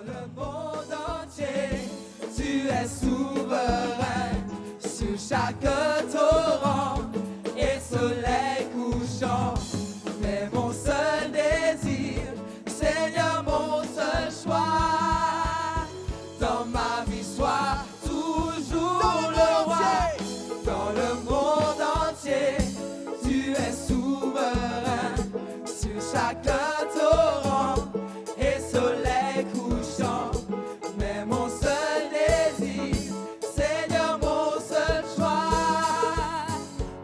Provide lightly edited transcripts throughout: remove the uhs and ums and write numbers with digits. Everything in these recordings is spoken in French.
le monde entier, tu es souverain sur chaque torrent et soleil couchant. Mais mon seul désir, Seigneur, mon seul choix, dans ma vie soit toujours le roi. Dans le monde entier, tu es souverain sur chaque torrent et soleil couchant. Mais mon seul désir, Seigneur, mon seul choix,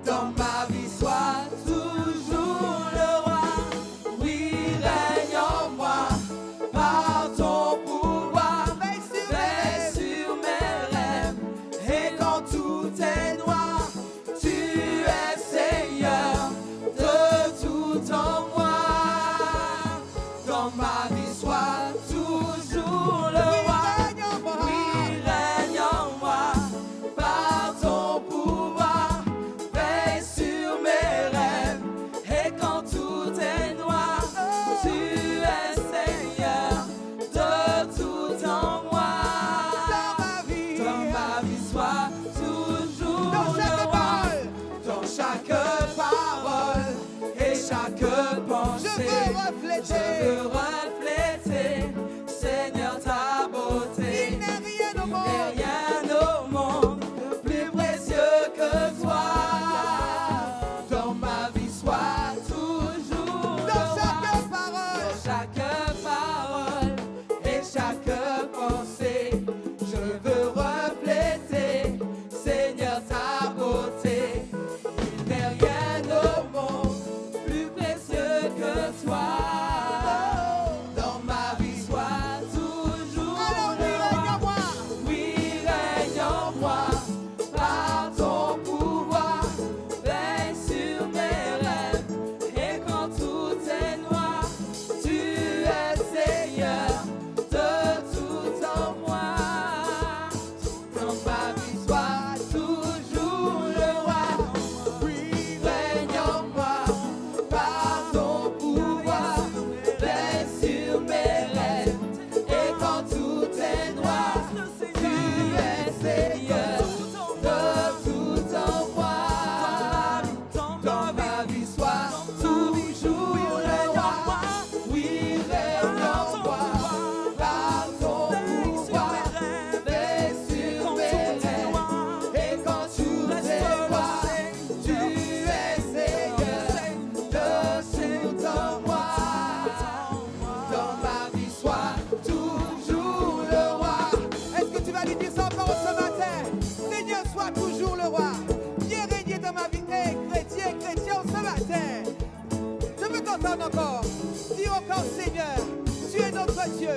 dans ma vie soit toujours le roi. Oui, règne en moi par ton pouvoir, veille sur mes rêves. Et quand tout est noir, tu es Seigneur de tout en moi. Dans ma vie soit toujours le roi. Oui, règne en moi par ton pouvoir, veille sur mes rêves. Et quand tout est noir, tu es Seigneur de tout en moi. Dans ma vie soit toujours le roi. Dans chaque parole et chaque pensée, je veux refléter, Seigneur, ta beauté. Il n'est rien au monde plus précieux que toi. Dans ma vie soit toujours le roi. Dans chaque parole et chaque pensée, je veux refléter, Seigneur, ta beauté. Il n'est rien au monde plus précieux que toi. Dans ma vie soit toujours le roi. Oui, règne en moi par ton pouvoir, veille sur mes rêves. Et quand tout est noir, tu es Seigneur de tout en moi. Dans ma vie soit toujours le roi. Oui, règne en moi par ton pouvoir, veille sur mes rêves. Et quand tout est noir, tu es Seigneur de tout en moi. Dans ma vie soit toujours le roi. Oui, règne en moi par ton pouvoir, veille sur mes rêves. Et quand tout est noir, tu es Seigneur de tout en moi. Dans ma vie soit toujours le roi. Est-ce que tu vas lui dire ça encore ce matin? Seigneur, sois toujours le roi. Viens régner dans ma vie. Hey, chrétien, ce matin. Je veux t'entendre encore. Dis encore, Seigneur, tu es notre Dieu.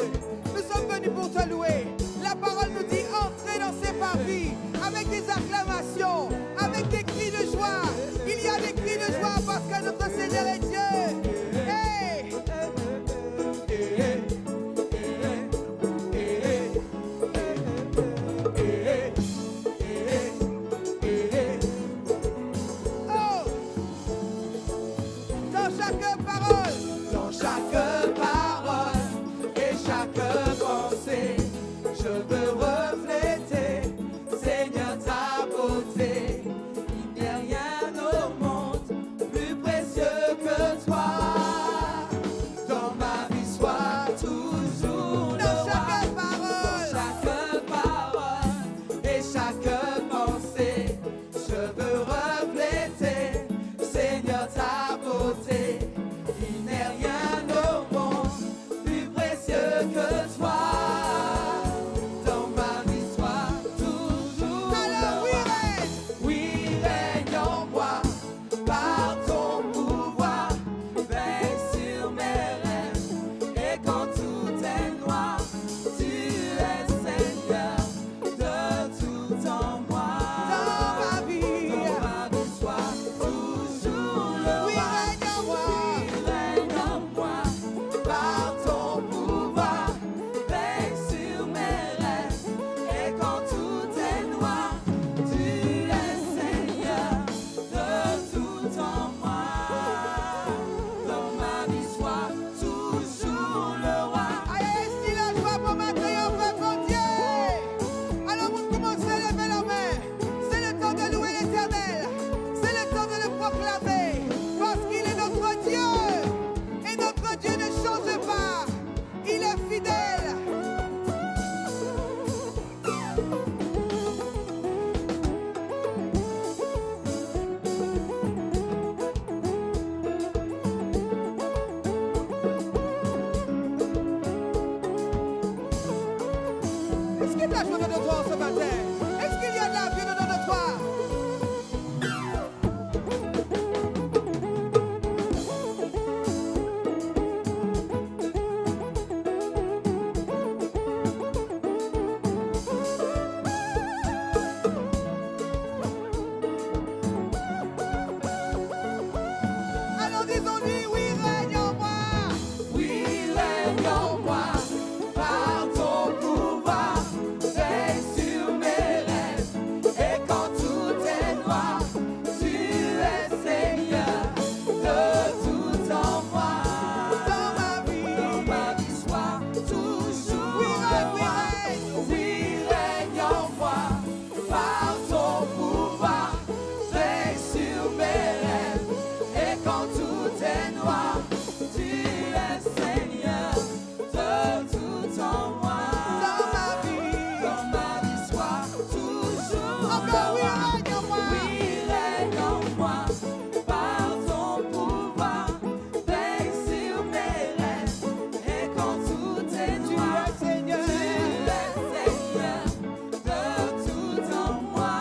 Nous sommes venus pour te louer. La parole nous dit entrez dans ses parvis avec des acclamations, avec des cris de joie. Il y a des cris de joie parce que notre Seigneur est Dieu. Hey! Oh! Dans chaque parole, Dans chaque parole et chaque pensée, je veux refléter, Seigneur, ta beauté. Il n'y a rien au monde plus précieux que toi. Dans ma vie soit toujours le dans roi. chaque Dans parole. chaque parole et chaque pensée, je veux refléter, Seigneur, ta beauté. Il n'est rien au monde plus précieux que toi. Dans ma vie soit toujours Alors le oui, roi. règne. Oui, règne en moi par ton pouvoir, veille sur mes rêves. Et quand tout est noir, tu es Seigneur de tout en moi. Dans ma vie. Dans ma vie soit toujours le Oui, roi. règne en moi. Oui, règne en moi par ton pouvoir, fidèle. Est-ce qu'il y a de la joie dedans de toi ce matin? Est-ce qu'il y a de la vie dedans de toi? Alors disons-lui, oui, règne en moi. Oui, règne en moi, par ton pouvoir, veille sur mes rêves. Et quand tout est noir, tu es Seigneur de tout en moi. Dans ma vie, Sois toujours le roi. Oui, règne en moi, par ton pouvoir, veille sur mes rêves. Et quand tout est noir, tu es Seigneur de tout en moi. Dans ma vie, sois toujours encore oui, le roi. règne en moi. Oui, règne en moi, par ton pouvoir, veille sur mes rêves. Et quand tout est Tu noir, es Seigneur. tu es Seigneur de tout en moi.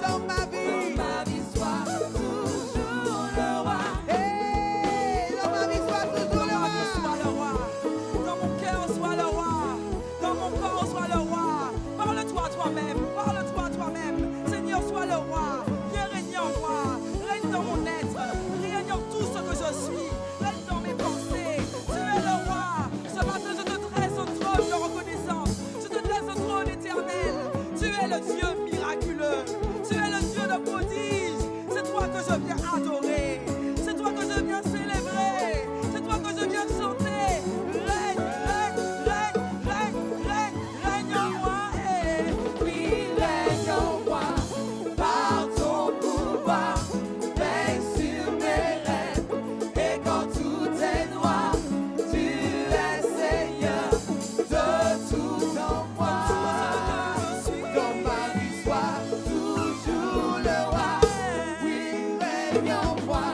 Dans ma vie, Ma vie, sois toujours le roi. hey, dans ma vie, sois toujours le roi. Sois le roi. Dans mon cœur, sois le roi. Dans mon corps, sois le roi. Parle-toi toi-même. Parle-toi toi-même. Seigneur, sois le roi. Viens régner en moi. Règne dans mon être. Règne en tout ce que je suis. Règne dans mes pensées. Tu es le roi. Ce matin, je te dresse au trône de reconnaissance. Je te dresse au trône éternel. Tu es le Dieu miraculeux. Tu es le Dieu de prodige. C'est toi que je viens adorer. C'est toi que je viens célébrer. C'est toi que je viens chanter. Règne, règne, règne, règne, règne, règne en moi. Oui, règne en moi, par ton pouvoir, veille sur mes rêves. Et quand tout est noir, tu es Seigneur de tout en moi. Dans ma vie, sois toujours le roi. Oui, règne en moi,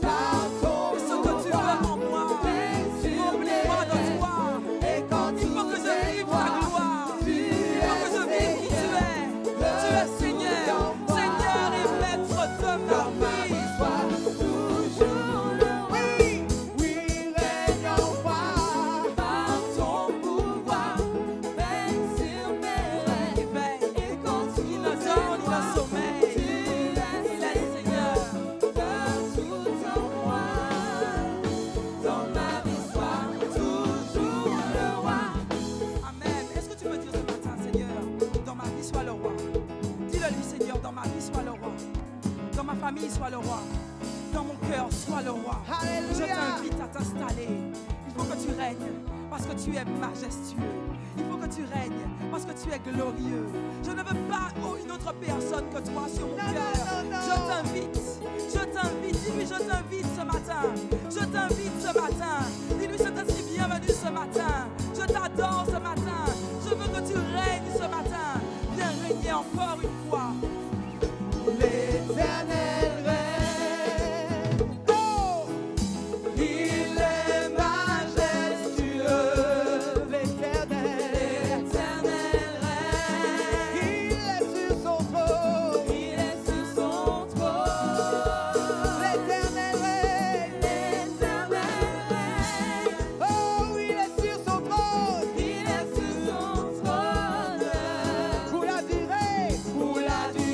par ton Ce que tu veux pouvoir, en moi. veille sur mes Remplis-moi de rêves. toi. Et quand Il faut que tout je est vive ta noir, gloire. tu Il faut que je vive qui tu es. Tu es Seigneur. Seigneur et maître de dans ma ma vie. vie, sois toujours le roi. Oui, règne en moi, par ton pouvoir, veille sur mes rêves. Veille. Et quand tout Il ne est dort ni ne noir, sommeille. tu es Il est Seigneur. de tout en moi. Dans ma vie, sois toujours le roi. Amen. Est-ce que tu peux dire ce matin, Seigneur, dans ma vie, sois le roi. Dis-le lui, Seigneur, dans ma vie, sois le roi. Dans ma famille, sois le roi. Dans mon cœur, sois le roi. Alléluia. Je t'invite à t'installer. Il faut que tu règnes parce que tu es majestueux. Il faut que tu règnes parce que tu es glorieux. Je ne veux pas une autre personne que toi sur mon Non, cœur. non, non, Je non. t'invite. Je t'invite. Dis-lui, je t'invite ce matin. Je t'invite ce matin. Dis-lui, Saint-Esprit, bienvenue ce matin. Je t'adore ce matin. Je veux que tu règnes ce matin. Viens régner encore une fois. L'Éternel règne. Oh, Il est majestueux. l'Éternel, L'Éternel règne. il est sur son trône. Il est sur son trône. L'Éternel règne. L'Éternel règne. Oh, il est sur son trône. Il est sur son trône. Pour la durée, Pour la durée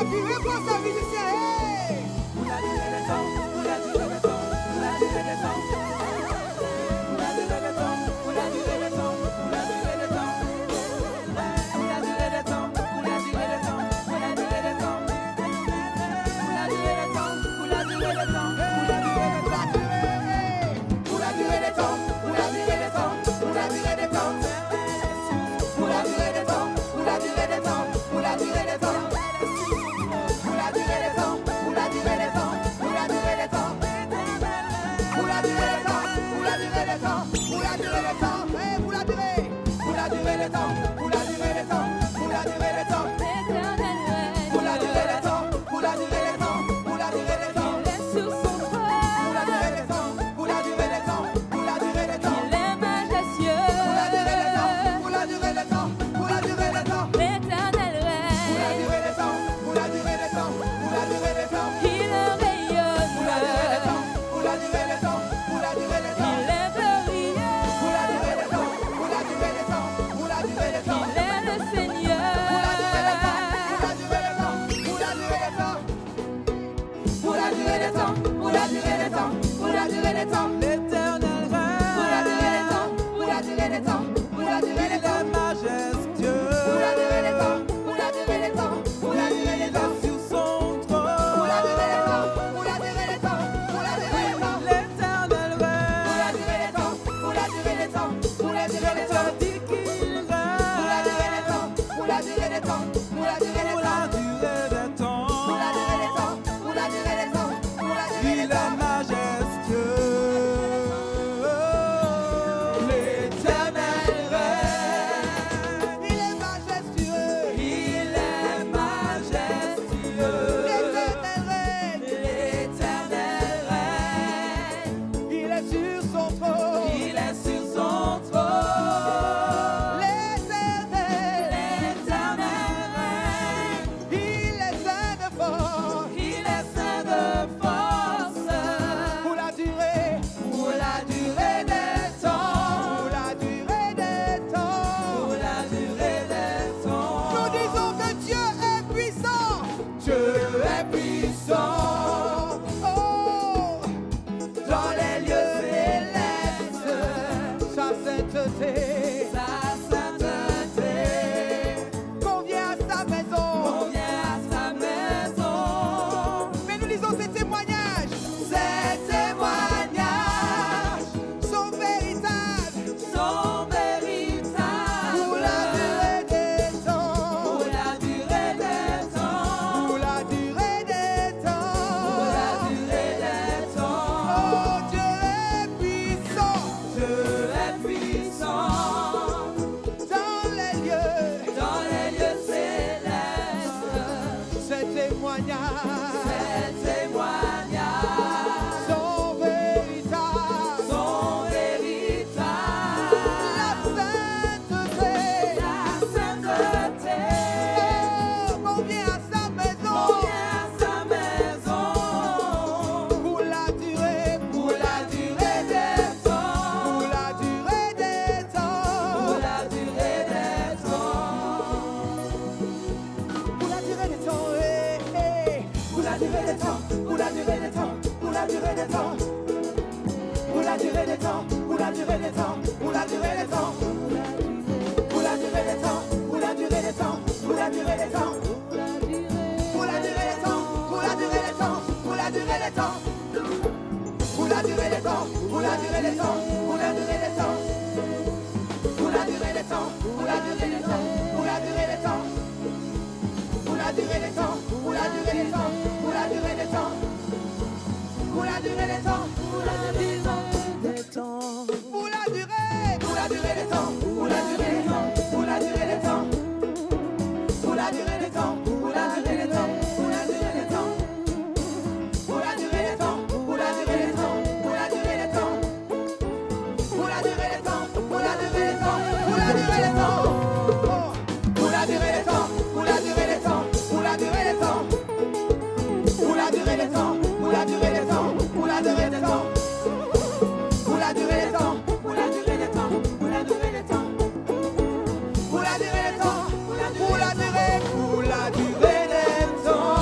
vie, réponse à vie, musicien. Hey! Pour la durée des temps, pour la durée des temps, pour la durée des temps. Pour la durée des temps, pour la durée des temps, pour la durée des temps. Pour la durée des temps, pour la durée des temps, pour la durée des temps. Pour la durée des temps, pour la durée des temps, pour la durée des temps. Pour la durée des temps, pour la durée des temps, pour la durée des temps. Pour la durée des temps, pour la durée des temps, pour la durée des temps. Pour la durée des temps, pour la durée des temps, pour la durée des temps. Pour la durée des temps, pour la durée des temps, pour la durée des temps. Hey, pour la durée. Pour la durée des temps, pour la durée des temps, pour la durée des temps. Pour la durée des temps, pour la durée des temps, pour la durée des temps. Pour la durée des temps, pour la durée des temps, pour la durée des temps. Il est majestueux. Pour la durée des temps, pour la durée des temps, pour la durée des temps. L'éternel Pour la règne. durée des temps, pour la durée des temps, pour la durée des temps. Il rayonne. Pour la durée des temps, pour la durée des temps, pour la durée des temps. Il est glorieux. Pour la durée des temps, pour la durée des temps, pour la durée des temps. Il est le Seigneur. Pour la durée des temps, pour la durée des temps, pour la durée des temps. Pour la durée des temps, pour la durée des temps, pour la durée des temps. L'éternel Pour la durée des règne. temps, pour la durée des temps, pour la durée des Il temps. est majestueux. Pour la durée des temps, pour la durée des temps, pour la durée des temps. Sur son Pour la durée des temps, trône. pour la durée des temps, pour la durée des temps. L'éternel Pour la règne. durée des temps, pour la durée des temps, pour la durée des temps. Je dis qu'il Pour la durée des règne. temps, pour la durée des temps, pour la durée des Pour temps. la durée des temps. Pour la durée des temps, pour la durée des temps, pour la durée Il des est temps. majestueux. L'éternel règne. Il est majestueux. Il est majestueux. L'éternel règne. L'éternel règne. Il est sur son trône. Il est sur son trône. L'éternel. L'éternel règne. Il est saint de force. Il est saint de force. Pour la durée. Pour la durée des temps. Pour la durée des temps. Pour la durée des temps. Nous disons que Dieu est puissant. Dieu est puissant. Oh, Dans les lieux célestes. sa sainteté Sa sainteté. convient à sa maison. On vient à sa maison. Mais nous lisons ces témoignages. Ces témoignages Sont véritables sont véritables. pour la durée des temps. Pour la durée des temps. Pour la durée des temps. Pour la durée des temps. Oh, Dieu est puissant Dieu est puissant. dans les lieux. Dans les lieux célestes. Ces témoignages Ces témoignages sont véritables. sont véritables. La sainteté La sainteté. convient à sa maison. On vient à sa maison. Pour la durée, Pour la durée des temps. pour la durée des temps. Pour la durée des temps. Pour la durée des temps, Pour la durée des temps. Pour la durée des temps. Pour la durée des temps. Pour la durée des temps. Pour la durée des temps. Pour la durée des temps. Pour la durée des temps. Pour la durée des temps. Pour la durée des temps. pour la durée des temps, pour la durée des temps, pour la durée des temps. Pour la durée des temps, pour la durée des temps, pour la durée des temps. Pour la durée des temps, pour la durée des temps, pour la durée des temps. Pour la durée des temps, pour la durée des temps, pour la durée des temps. Pour la durée des temps, pour la durée des temps. Pour la durée, pour la durée des temps, pour la durée des temps, pour la durée des temps. Pour la durée des temps, pour la durée des temps, pour la durée des temps. Pour la durée des temps, pour la durée des temps, pour la durée des temps. Pour la durée des temps, pour la durée des temps, pour la durée des temps. Pour la durée des temps, pour la durée des temps, pour la durée des temps. Pour la durée des temps, pour la durée des temps, pour la durée des temps. Pour la durée des temps, pour la durée des temps, pour la durée des temps. Pour la durée des temps, pour la durée des temps.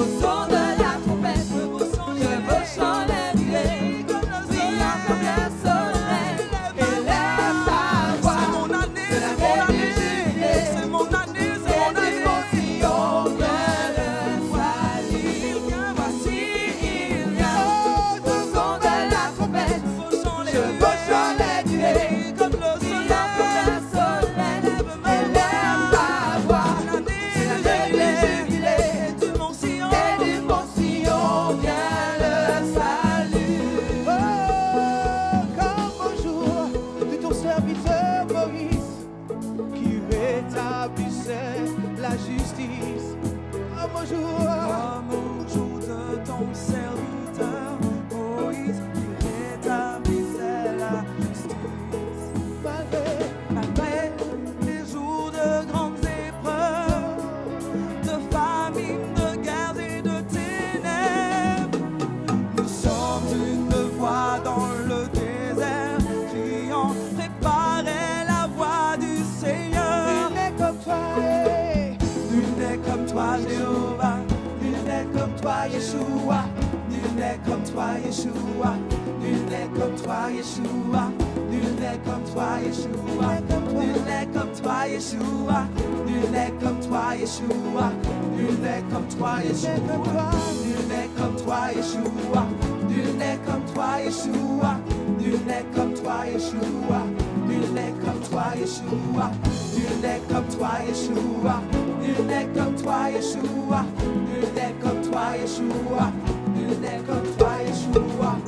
Yeshua. Nul n'est comme toi, Yeshua. Nul n'est comme toi, Yeshua. Nul n'est comme toi, Yeshua. Nul n'est comme toi, Yeshua. Nul n'est comme toi, Yeshua. Nul n'est comme toi, Yeshua. Nul n'est comme toi, Yeshua. Nul n'est comme toi, Yeshua. Nul n'est comme toi, Yeshua. Nul n'est comme toi, Yeshua. Nul n'est comme toi, Yeshua. Nul n'est comme toi, Yeshua. Nul n'est comme toi, Yeshua. Nul n'est comme toi,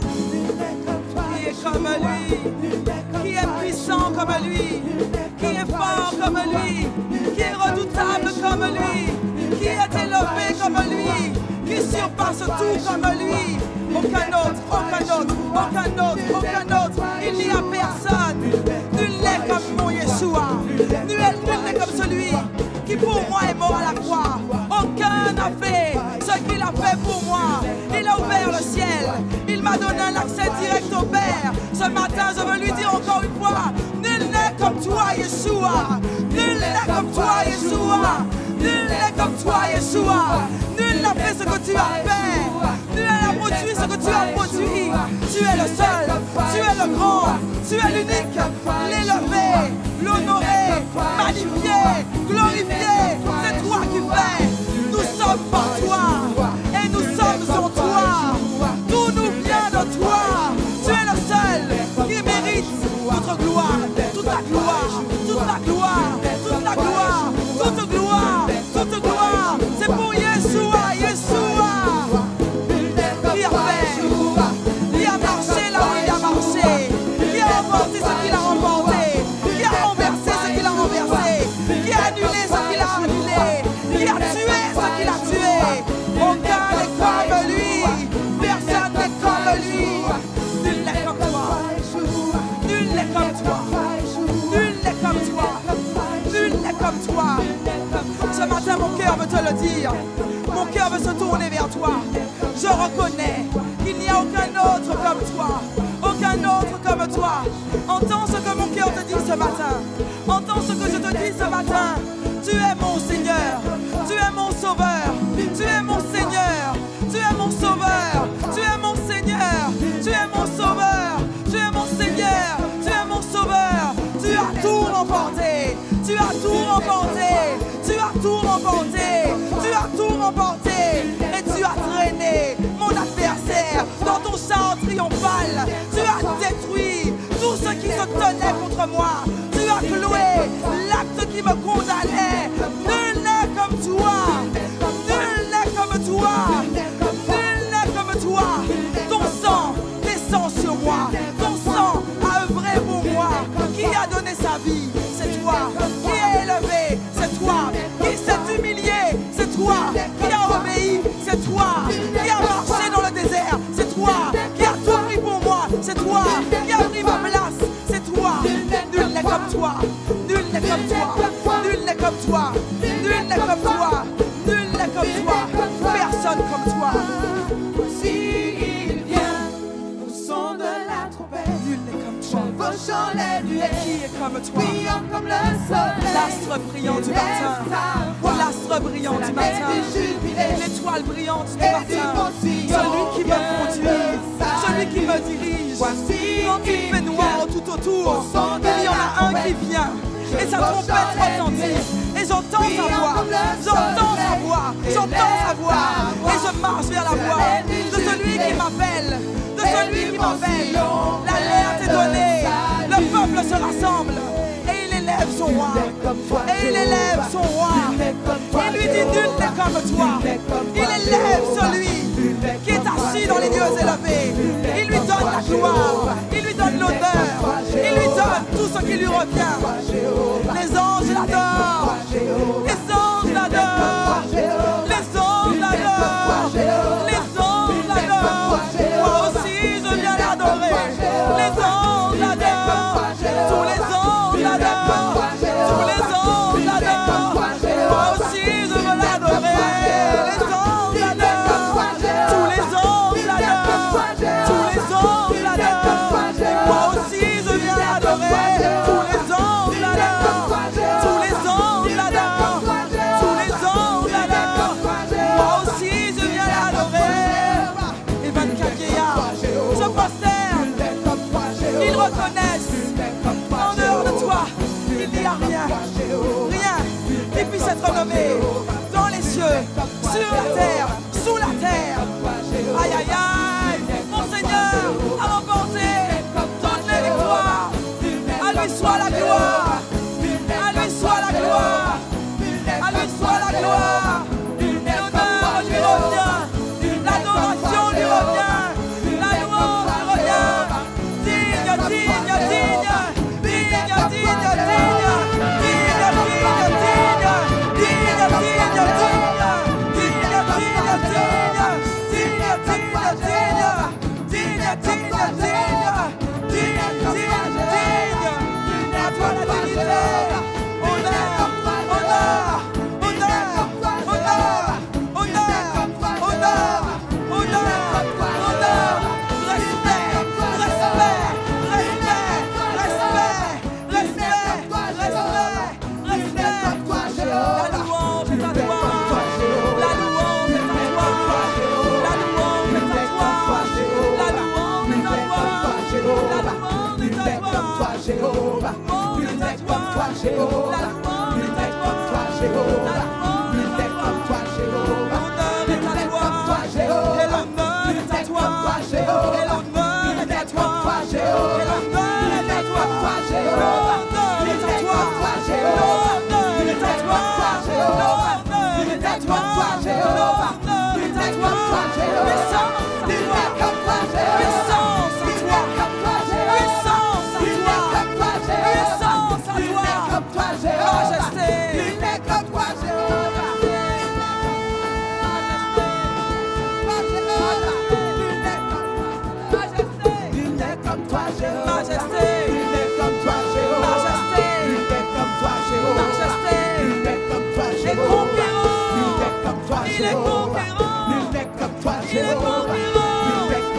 Qui est comme lui, qui est puissant comme lui, qui est fort comme lui, qui est redoutable comme lui, qui est élevé comme lui, qui surpasse tout comme lui. Aucun autre, aucun autre, aucun autre, aucun autre. Il n'y a personne. Nul n'est comme mon Yeshua. Nul n'est comme celui qui pour moi est mort à la croix. Aucun n'a fait ce qu'il a fait pour moi. Il a ouvert le ciel. Il m'a donné un accès direct au Père. Ce matin, je veux lui dire encore une fois, nul n'est comme toi, Yeshua. Nul n'est comme toi, Yeshua. Nul n'est comme toi, Yeshua. Nul n'a fait ce que tu as fait. Nul n'a produit ce que tu as produit. Tu es le seul. Tu es le grand. Tu es l'unique. L'élevé, l'honoré, magnifié, glorifié. C'est toi qui fais. Nous sommes par toi. Et nous sommes en toi. Tout nous vient de toi. Tu es le seul qui mérite notre gloire. Toute la gloire. Toute la gloire. Toute la gloire. Toute gloire. Toute gloire. C'est pour Yeshua. Yeshua. Qui a fait. Qui a marché là où il a marché. Qui a remporté ce qu'il a remporté. Qui a renversé ce qu'il a renversé. Qui a annulé ce qu'il a annulé. Qui a tué ce qu'il a tué. Aucun n'est comme lui. Personne n'est comme lui. Nul n'est comme toi. Nul n'est comme toi. Nul n'est comme toi. Nul n'est comme toi. Ce matin, mon cœur veut te le dire. Mon cœur veut se tourner vers toi. Je reconnais qu'il n'y a aucun autre comme toi. Aucun autre comme toi. Entends ce que mon cœur te dit ce matin. Entends ce que je te dis ce matin. Tu es mon Seigneur. Tu es mon Sauveur. Tu es mon Seigneur. Tu es mon Sauveur. Tu es mon Seigneur. Tu es mon Sauveur. Tu es mon Seigneur. Tu es mon Sauveur. Tu as tout remporté. Tu as tout remporté. Tu as tout remporté. Tu as tout remporté. Et tu as traîné mon adversaire dans ton char triomphal. Tu as détruit tout ce qui se tenait contre moi. Tu as cloué l'acte qui me condamnait. Nul n'est comme toi. Nul n'est comme toi. Nul n'est comme toi. Ton sang descend sur moi. Ton sang a œuvré pour moi. Qui a donné sa vie? C'est toi. Qui est élevé? C'est toi. Qui s'est humilié? C'est toi. Qui a obéi? C'est toi. Qui a marché dans le désert? C'est toi. Qui a tout pris pour moi? C'est toi. Qui a pris ma place? C'est toi. Nul n'est comme toi. Nul n'est comme toi. Nul n'est comme toi. Nul n'est comme toi. Nul n'est comme toi. Personne comme toi. S'il vient au son de la trompette, Nul n'est comme toi. chevauchant les nuées, Qui est comme toi? brillant comme le soleil, L'astre brillant du matin. L'astre brillant du matin. L'étoile brillante du matin. Celui qui me conduit. Celui qui me dirige. Quand il fait noir tout autour, il y en a un qui vient. Et sa trompette retentit. Et j'entends sa voix. J'entends sa voix. J'entends sa voix. Et je marche vers la voix de celui qui m'appelle. De celui qui m'appelle. L'alerte est donnée. Le peuple se rassemble. Et il élève son roi. Et il élève son roi. Il lui dit nul n'est comme toi. Il élève celui qui est assis dans les lieux élevés. Il lui donne la gloire. Il lui donne l'honneur. Il lui donne tout ce qui lui revient. Les anges l'adorent. Les anges l'adorent. Les anges l'adorent. Les anges l'adorent. Moi aussi je viens l'adorer. Les anges l'adorent. Tous les anges l'adorent. Tous les anges l'adorent. Moi aussi je veux l'adorer. Les anges l'adorent. Tous les anges l'adorent. Jéhovah, nul n'est comme toi, Jéhovah, nul n'est comme toi, Jéhovah, nul n'est comme toi, Jéhovah, nul n'est comme toi, Jéhovah, nul n'est comme toi, Jéhovah, nul n'est comme toi, Jéhovah, nul n'est comme toi, Jéhovah, nul n'est comme toi, Jéhovah, nul n'est comme toi, Jéhovah, nul n'est comme toi, Jéhovah, nul n'est comme toi, Jéhovah, nul n'est comme toi, Jéhovah. Il est conquérant.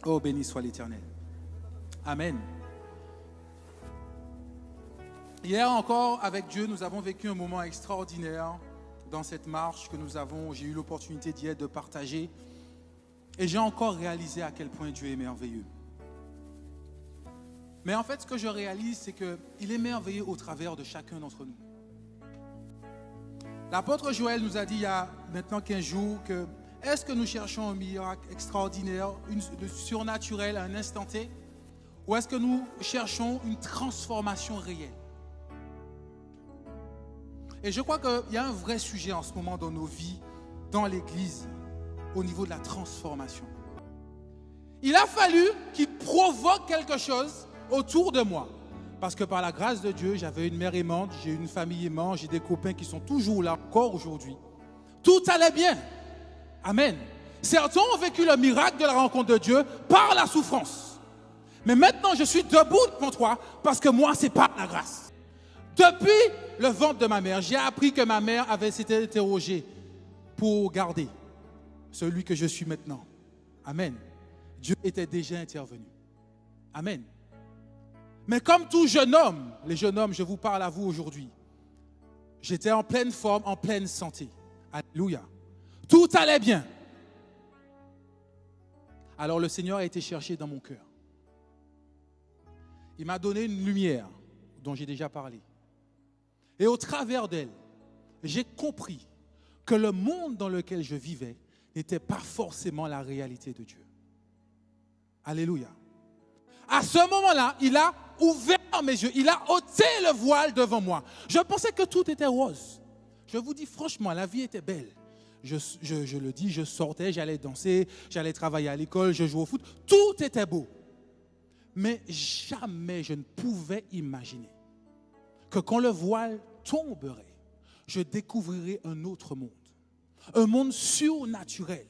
Oh, béni soit l'Éternel. Amen. Hier encore, avec Dieu, nous avons vécu un moment extraordinaire dans cette marche que j'ai eu l'opportunité d'y être, de partager. Et j'ai encore réalisé à quel point Dieu est merveilleux. Mais en fait, ce que je réalise, c'est qu'il est merveilleux au travers de chacun d'entre nous. L'apôtre Joël nous a dit il y a maintenant 15 jours que est-ce que nous cherchons un miracle extraordinaire, le surnaturel à un instant T, ou est-ce que nous cherchons une transformation réelle? Et je crois qu'il y a un vrai sujet en ce moment dans nos vies, dans l'Église, au niveau de la transformation. Il a fallu qu'il provoque quelque chose autour de moi. Parce que par la grâce de Dieu, j'avais une mère aimante, j'ai une famille aimante, j'ai des copains qui sont toujours là, encore aujourd'hui. Tout allait bien. Amen. Certains ont vécu le miracle de la rencontre de Dieu par la souffrance. Mais maintenant, je suis debout devant toi parce que moi, c'est par la grâce. Depuis le ventre de ma mère, j'ai appris que ma mère s'était interrogée pour garder celui que je suis maintenant. Amen. Dieu était déjà intervenu. Amen. Mais comme tout jeune homme, les jeunes hommes, je vous parle à vous aujourd'hui, j'étais en pleine forme, en pleine santé. Alléluia. Tout allait bien. Alors le Seigneur a été cherché dans mon cœur. Il m'a donné une lumière dont j'ai déjà parlé. Et au travers d'elle, j'ai compris que le monde dans lequel je vivais n'était pas forcément la réalité de Dieu. Alléluia. À ce moment-là, il a ouvert mes yeux, il a ôté le voile devant moi. Je pensais que tout était rose. Je vous dis franchement, la vie était belle. Je le dis, je sortais, j'allais danser, j'allais travailler à l'école, je jouais au foot. Tout était beau. Mais jamais je ne pouvais imaginer que quand le voile tomberait, je découvrirais un autre monde. Un monde surnaturel.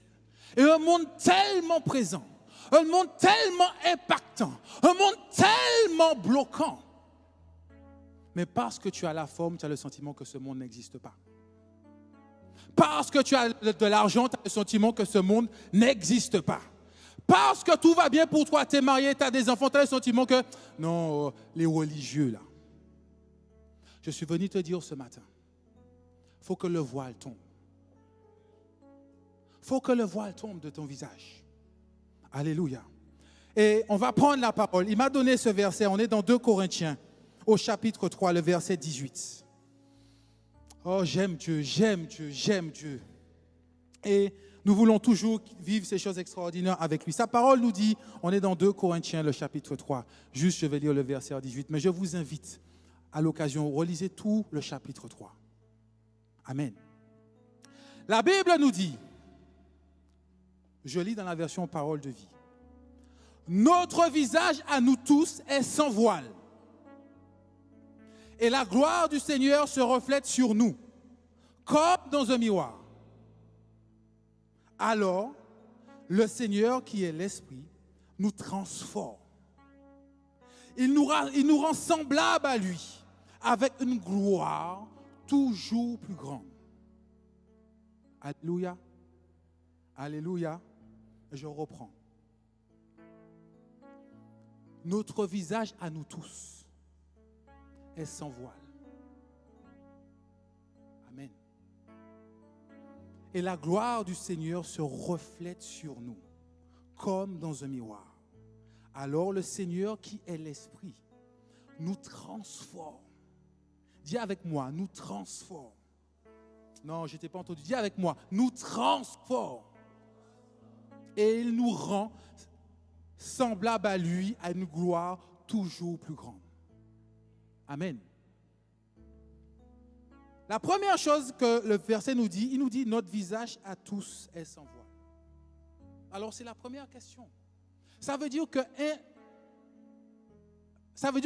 Et un monde tellement présent. Un monde tellement impactant. Un monde tellement bloquant. Mais parce que tu as la forme, tu as le sentiment que ce monde n'existe pas. Parce que tu as de l'argent, tu as le sentiment que ce monde n'existe pas. Parce que tout va bien pour toi, tu es marié, tu as des enfants, tu as le sentiment que non, les religieux là. Je suis venu te dire ce matin, il faut que le voile tombe. Il faut que le voile tombe de ton visage. Alléluia. Et on va prendre la parole. Il m'a donné ce verset, on est dans 2 Corinthiens, au chapitre 3, le verset 18. Oh, j'aime Dieu, j'aime Dieu, j'aime Dieu. Et nous voulons toujours vivre ces choses extraordinaires avec lui. Sa parole nous dit, on est dans 2 Corinthiens, le chapitre 3. Juste, je vais lire le verset 18, mais je vous invite, à l'occasion, relisez tout le chapitre 3. Amen. La Bible nous dit, je lis dans la version Parole de vie, notre visage à nous tous est sans voile. Et la gloire du Seigneur se reflète sur nous, comme dans un miroir. Alors, le Seigneur qui est l'Esprit nous transforme. Il nous rend semblables à lui, avec une gloire toujours plus grande. Alléluia. Alléluia. Je reprends. Notre visage à nous tous est sans voile. Amen. Et la gloire du Seigneur se reflète sur nous, comme dans un miroir. Alors le Seigneur qui est l'Esprit nous transforme. Dis avec moi, nous transforme. Non, je ne t'ai pas entendu. Dis avec moi, nous transforme. Et il nous rend semblables à lui, à une gloire toujours plus grande. Amen. La première chose que le verset nous dit, il nous dit notre visage à tous est sans voile. Alors c'est la première question. Ça veut dire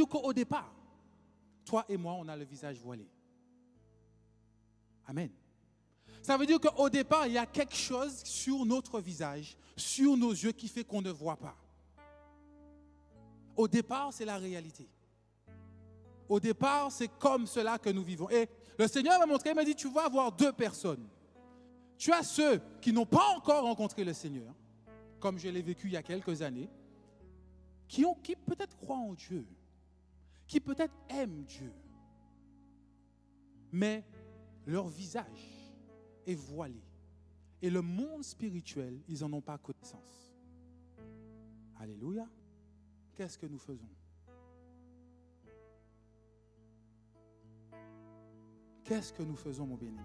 qu'au départ, toi et moi, on a le visage voilé. Amen. Ça veut dire qu'au départ, il y a quelque chose sur notre visage, sur nos yeux qui fait qu'on ne voit pas. Au départ, c'est la réalité. Au départ, c'est comme cela que nous vivons. Et le Seigneur m'a montré, il m'a dit, tu vas avoir 2 personnes. Tu as ceux qui n'ont pas encore rencontré le Seigneur comme je l'ai vécu il y a quelques années, qui peut-être croient en Dieu, qui peut-être aiment Dieu, mais leur visage est voilé. Et le monde spirituel, ils n'en ont pas connaissance. Alléluia. Qu'est-ce que nous faisons? Qu'est-ce que nous faisons, mon bien-aimé?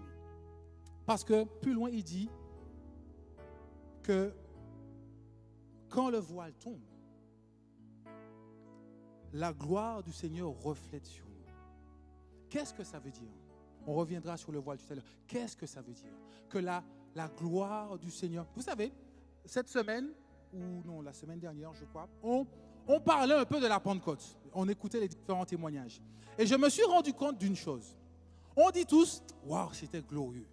Parce que plus loin, il dit que quand le voile tombe, la gloire du Seigneur reflète sur nous. Qu'est-ce que ça veut dire? On reviendra sur le voile tout à l'heure. Qu'est-ce que ça veut dire? Que la gloire du Seigneur... Vous savez, cette semaine, ou non, la semaine dernière, je crois, on parlait un peu de la Pentecôte. On écoutait les différents témoignages. Et je me suis rendu compte d'une chose. On dit tous, waouh, c'était glorieux.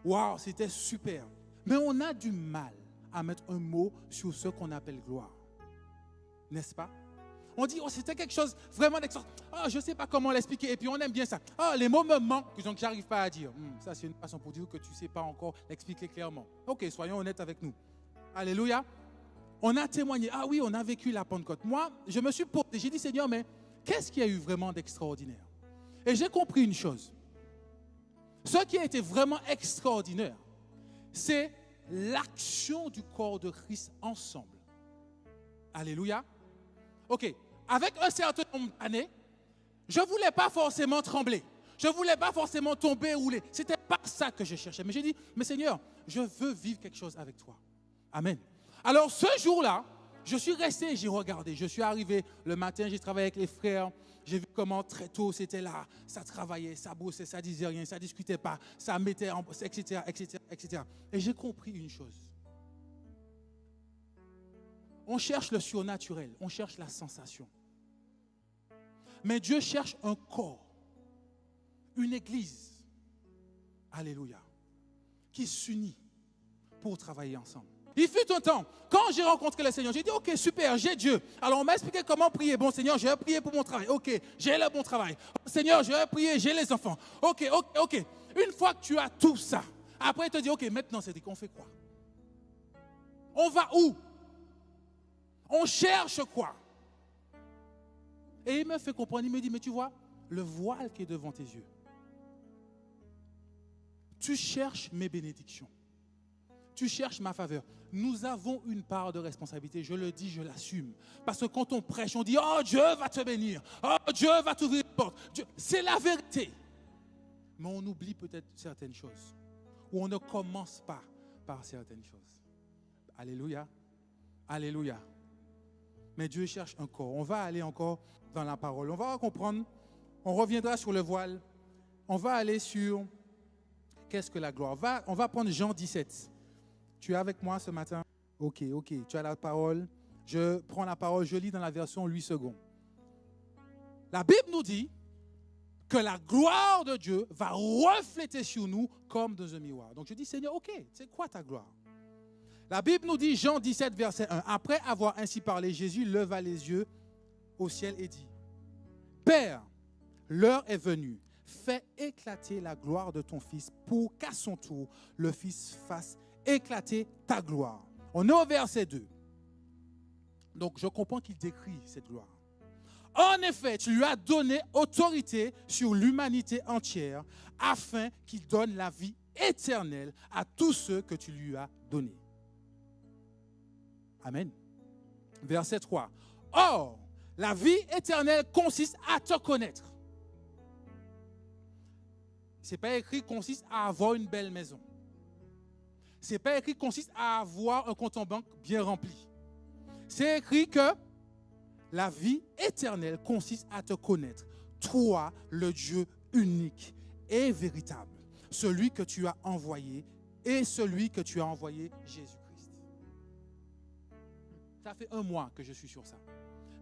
Waouh, c'était super. Mais on a du mal à mettre un mot sur ce qu'on appelle gloire. N'est-ce pas? On dit, oh, c'était quelque chose vraiment d'extraordinaire. Oh, je ne sais pas comment l'expliquer. Et puis, on aime bien ça. Oh, les mots me manquent, donc je n'arrive pas à dire. Ça, c'est une façon pour dire que tu ne sais pas encore l'expliquer clairement. Ok, soyons honnêtes avec nous. Alléluia. On a témoigné. Ah oui, on a vécu la Pentecôte. Moi, je me suis posé. J'ai dit, Seigneur, mais qu'est-ce qu'il y a eu vraiment d'extraordinaire? Et j'ai compris une chose. Ce qui a été vraiment extraordinaire, c'est l'action du corps de Christ ensemble. Alléluia. Ok. Avec un certain nombre d'années, je ne voulais pas forcément trembler. Je ne voulais pas forcément tomber, rouler. Ce n'était pas ça que je cherchais. Mais j'ai dit, mais Seigneur, je veux vivre quelque chose avec toi. Amen. Alors ce jour-là, je suis resté et j'ai regardé. Je suis arrivé le matin, j'ai travaillé avec les frères. J'ai vu comment très tôt c'était là. Ça travaillait, ça bossait, ça disait rien, ça ne discutait pas, ça mettait en... etc., etc., etc. Et j'ai compris une chose. On cherche le surnaturel, on cherche la sensation. Mais Dieu cherche un corps, une église, alléluia, qui s'unit pour travailler ensemble. Il fut un temps, quand j'ai rencontré le Seigneur, j'ai dit, ok, super, j'ai Dieu. Alors on m'a expliqué comment prier. Bon Seigneur, je vais prier pour mon travail. Ok, j'ai le bon travail. Seigneur, je vais prier, j'ai les enfants. Ok. Une fois que tu as tout ça, après il te dit, ok, maintenant Cédric, on fait quoi? On va où? On cherche quoi? Et il me fait comprendre, il me dit, mais tu vois, le voile qui est devant tes yeux, tu cherches mes bénédictions. Tu cherches ma faveur. Nous avons une part de responsabilité. Je le dis, je l'assume. Parce que quand on prêche, on dit, oh, Dieu va te bénir. Oh, Dieu va t'ouvrir une porte. C'est la vérité. Mais on oublie peut-être certaines choses. Ou on ne commence pas par certaines choses. Alléluia. Alléluia. Mais Dieu cherche un corps. On va aller encore dans la parole. On va comprendre. On reviendra sur le voile. On va aller sur qu'est-ce que la gloire. On va prendre Jean 17. Tu es avec moi ce matin? Ok. Tu as la parole. Je prends la parole. Je lis dans la version 8 secondes. La Bible nous dit que la gloire de Dieu va refléter sur nous comme dans un miroir. Donc je dis, Seigneur, ok, c'est quoi ta gloire? La Bible nous dit, Jean 17, verset 1, après avoir ainsi parlé, Jésus leva les yeux au ciel et dit, Père, l'heure est venue, fais éclater la gloire de ton Fils pour qu'à son tour, le Fils fasse éclater ta gloire. On est au verset 2. Donc je comprends qu'il décrit cette gloire. En effet, tu lui as donné autorité sur l'humanité entière afin qu'il donne la vie éternelle à tous ceux que tu lui as donnés. Amen. Verset 3. Or, la vie éternelle consiste à te connaître. Ce n'est pas écrit consiste à avoir une belle maison. Ce n'est pas écrit consiste à avoir un compte en banque bien rempli. C'est écrit que la vie éternelle consiste à te connaître. Toi, le Dieu unique et véritable. Celui que tu as envoyé et celui que tu as envoyé, Jésus-Christ. Ça fait 1 mois que je suis sur ça.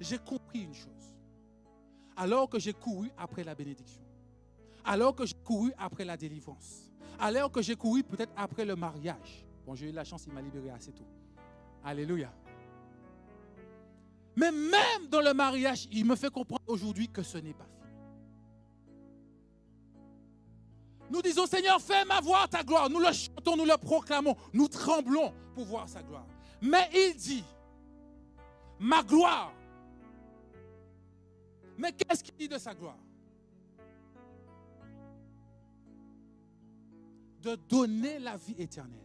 J'ai compris une chose. Alors que j'ai couru après la bénédiction, alors que j'ai couru après la délivrance, alors que j'ai couru peut-être après le mariage. Bon, j'ai eu la chance, il m'a libéré assez tôt. Alléluia. Mais même dans le mariage, il me fait comprendre aujourd'hui que ce n'est pas fini. Nous disons, Seigneur, fais-moi voir ta gloire. Nous le chantons, nous le proclamons. Nous tremblons pour voir sa gloire. Mais il dit, ma gloire. Mais qu'est-ce qu'il dit de sa gloire? De donner la vie éternelle.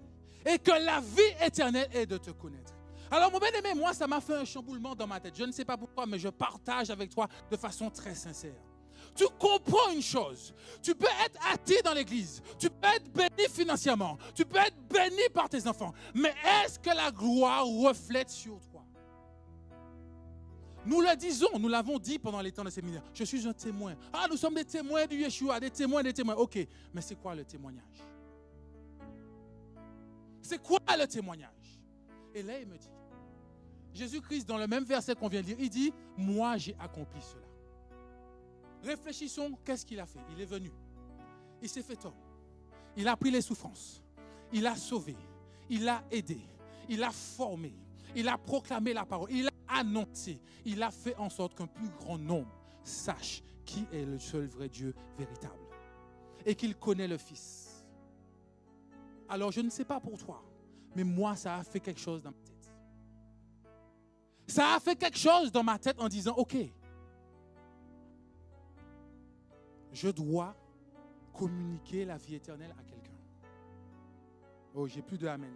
Et que la vie éternelle est de te connaître. Alors mon bien-aimé, moi ça m'a fait un chamboulement dans ma tête. Je ne sais pas pourquoi, mais je partage avec toi de façon très sincère. Tu comprends une chose. Tu peux être athée dans l'église. Tu peux être béni financièrement. Tu peux être béni par tes enfants. Mais est-ce que la gloire reflète sur toi? Nous le disons, nous l'avons dit pendant les temps de séminaire. Je suis un témoin. Ah, nous sommes des témoins du Yeshua, des témoins. Ok, mais c'est quoi le témoignage? C'est quoi le témoignage? Et là, il me dit, Jésus-Christ, dans le même verset qu'on vient de lire, il dit, moi j'ai accompli cela. Réfléchissons, qu'est-ce qu'il a fait? Il est venu. Il s'est fait homme. Il a pris les souffrances. Il a sauvé. Il a aidé. Il a formé. Il a proclamé la parole. Il a annoncé. Il a fait en sorte qu'un plus grand nombre sache qui est le seul vrai Dieu véritable. Et qu'il connaît le Fils. Alors, je ne sais pas pour toi, mais moi, ça a fait quelque chose dans ma tête. Ça a fait quelque chose dans ma tête en disant, OK, je dois communiquer la vie éternelle à quelqu'un. Oh, j'ai plus de amen.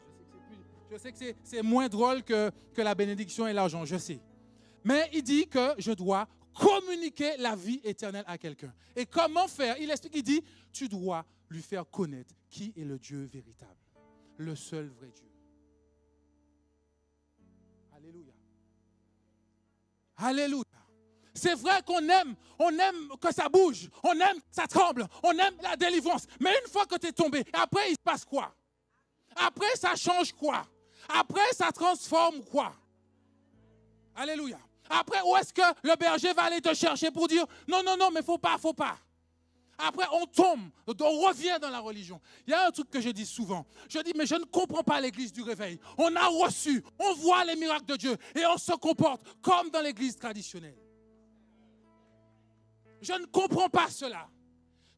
Je sais que c'est moins drôle que la bénédiction et l'argent, je sais. Mais il dit que je dois communiquer la vie éternelle à quelqu'un. Et comment faire? Il explique, il dit, tu dois lui faire connaître qui est le Dieu véritable, le seul vrai Dieu. Alléluia. Alléluia. C'est vrai qu'on aime que ça bouge, on aime que ça tremble, on aime la délivrance. Mais une fois que tu es tombé, après il se passe quoi? Après ça change quoi? Après ça transforme quoi? Alléluia. Après, où est-ce que le berger va aller te chercher pour dire non, mais faut pas. Après, on tombe, on revient dans la religion. Il y a un truc que je dis souvent. Je dis, mais je ne comprends pas l'église du réveil. On a reçu, on voit les miracles de Dieu et on se comporte comme dans l'église traditionnelle. Je ne comprends pas cela.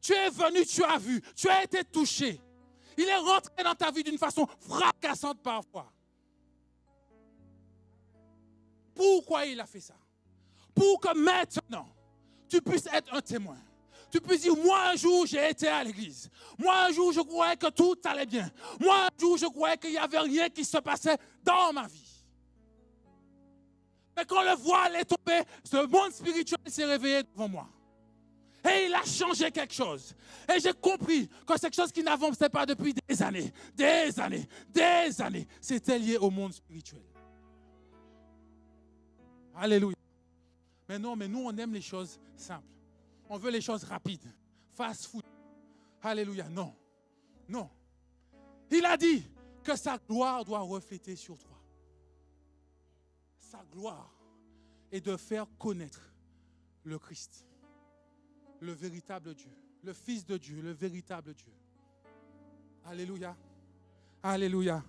Tu es venu, tu as vu, tu as été touché. Il est rentré dans ta vie d'une façon fracassante parfois. Pourquoi il a fait ça? Pour que maintenant, tu puisses être un témoin. Tu puisses dire, moi un jour j'ai été à l'église. Moi un jour je croyais que tout allait bien. Moi un jour je croyais qu'il n'y avait rien qui se passait dans ma vie. Mais quand le voile est tombé, ce monde spirituel s'est réveillé devant moi. Et il a changé quelque chose. Et j'ai compris que c'est quelque chose qui n'avançait pas depuis des années. C'était lié au monde spirituel. Alléluia. Mais non, mais nous, on aime les choses simples. On veut les choses rapides. Fast food. Alléluia. Non. Non. Il a dit que sa gloire doit refléter sur toi. Sa gloire est de faire connaître le Christ. Le véritable Dieu. Le Fils de Dieu. Le véritable Dieu. Alléluia. Alléluia.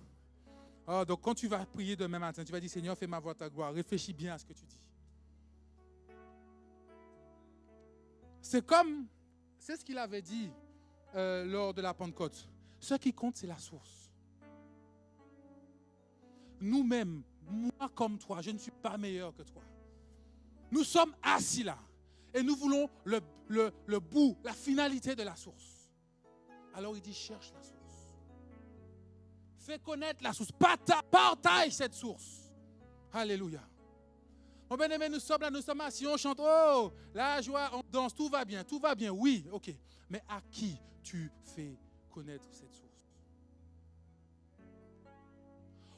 Oh, donc quand tu vas prier demain matin, tu vas dire, Seigneur, fais-moi voir ta gloire. Réfléchis bien à ce que tu dis. C'est ce qu'il avait dit lors de la Pentecôte. Ce qui compte, c'est la source. Nous-mêmes, moi comme toi, je ne suis pas meilleur que toi. Nous sommes assis là et nous voulons le bout, la finalité de la source. Alors il dit, cherche la source. Fais connaître la source. Partage cette source. Alléluia. Mon bien-aimé, nous sommes là, nous sommes assis, on chante, oh, la joie, on danse, tout va bien, oui, ok. Mais à qui tu fais connaître cette source?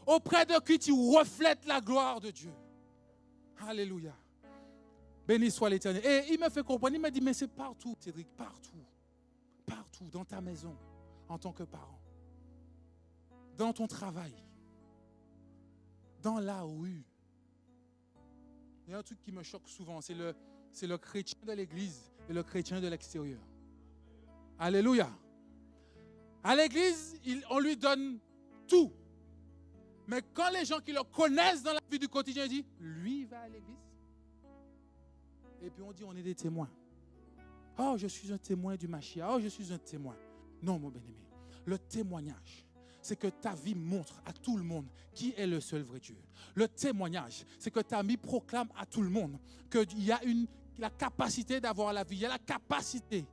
Auprès de qui tu reflètes la gloire de Dieu. Alléluia. Béni soit l'Éternel. Et il me fait comprendre, il me dit, mais c'est partout, Cédric, partout. Partout, dans ta maison, en tant que parent. Dans ton travail. Dans la rue. Il y a un truc qui me choque souvent, c'est le chrétien de l'église et le chrétien de l'extérieur. Alléluia. À l'église, on lui donne tout. Mais quand les gens qui le connaissent dans la vie du quotidien disent, lui il va à l'église. Et puis on dit, on est des témoins. Oh, je suis un témoin du Mashiach. Oh, je suis un témoin. Non, mon bien-aimé. Le témoignage, c'est que ta vie montre à tout le monde qui est le seul vrai Dieu. Le témoignage, c'est que ta vie proclame à tout le monde qu'il y a la capacité d'avoir la vie, il y a la capacité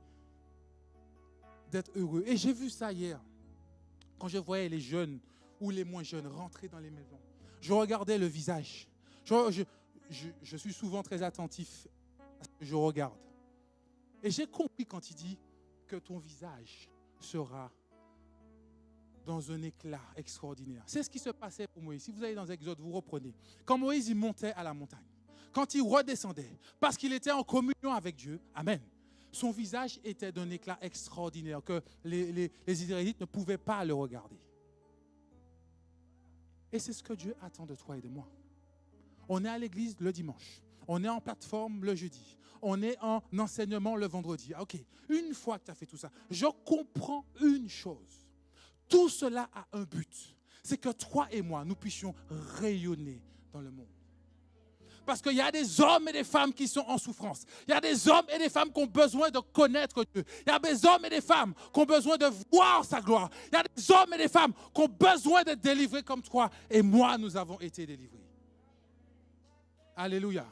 d'être heureux. Et j'ai vu ça hier, quand je voyais les jeunes ou les moins jeunes rentrer dans les maisons. Je regardais le visage. Je suis souvent très attentif à ce que je regarde. Et j'ai compris quand il dit que ton visage sera dans un éclat extraordinaire. C'est ce qui se passait pour Moïse. Si vous allez dans Exode, vous reprenez. Quand Moïse il montait à la montagne, quand il redescendait, parce qu'il était en communion avec Dieu, amen, son visage était d'un éclat extraordinaire que les Israélites ne pouvaient pas le regarder. Et c'est ce que Dieu attend de toi et de moi. On est à l'église le dimanche. On est en plateforme le jeudi. On est en enseignement le vendredi. OK, une fois que tu as fait tout ça, je comprends une chose. Tout cela a un but. C'est que toi et moi, nous puissions rayonner dans le monde. Parce qu'il y a des hommes et des femmes qui sont en souffrance. Il y a des hommes et des femmes qui ont besoin de connaître Dieu. Il y a des hommes et des femmes qui ont besoin de voir sa gloire. Il y a des hommes et des femmes qui ont besoin d'être délivrés comme toi. Et moi, nous avons été délivrés. Alléluia.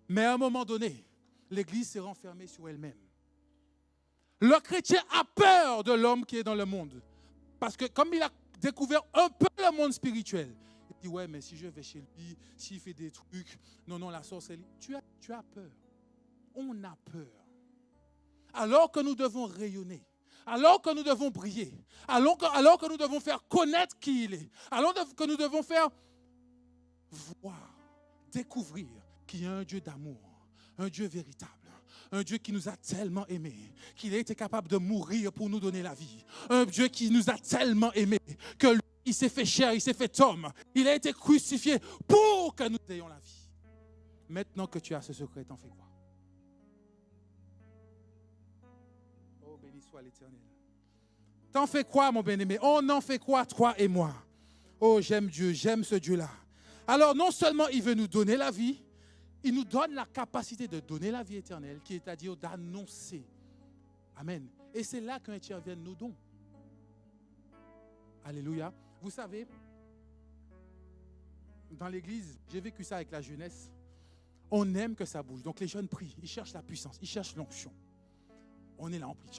Mais à un moment donné, l'Église s'est renfermée sur elle-même. Le chrétien a peur de l'homme qui est dans le monde. Parce que comme il a découvert un peu le monde spirituel, il dit, ouais, mais si je vais chez lui, s'il fait des trucs, non, la sorcellerie, tu as peur. On a peur. Alors que nous devons rayonner, alors que nous devons briller, alors que nous devons faire connaître qui il est, alors que nous devons faire voir, découvrir qu'il y a un Dieu d'amour, un Dieu véritable. Un Dieu qui nous a tellement aimés, qu'il a été capable de mourir pour nous donner la vie. Un Dieu qui nous a tellement aimés, que lui, il s'est fait chair, il s'est fait homme. Il a été crucifié pour que nous ayons la vie. Maintenant que tu as ce secret, t'en fais quoi? Oh, béni soit l'Éternel. T'en fais quoi, mon bien-aimé? On en fait quoi, toi et moi? Oh, j'aime Dieu, j'aime ce Dieu-là. Alors, non seulement il veut nous donner la vie, il nous donne la capacité de donner la vie éternelle, qui est à dire d'annoncer. Amen. Et c'est là qu'interviennent nos dons. Alléluia. Vous savez, dans l'église, j'ai vécu ça avec la jeunesse. On aime que ça bouge. Donc les jeunes prient, ils cherchent la puissance, ils cherchent l'onction. On est là, on prie.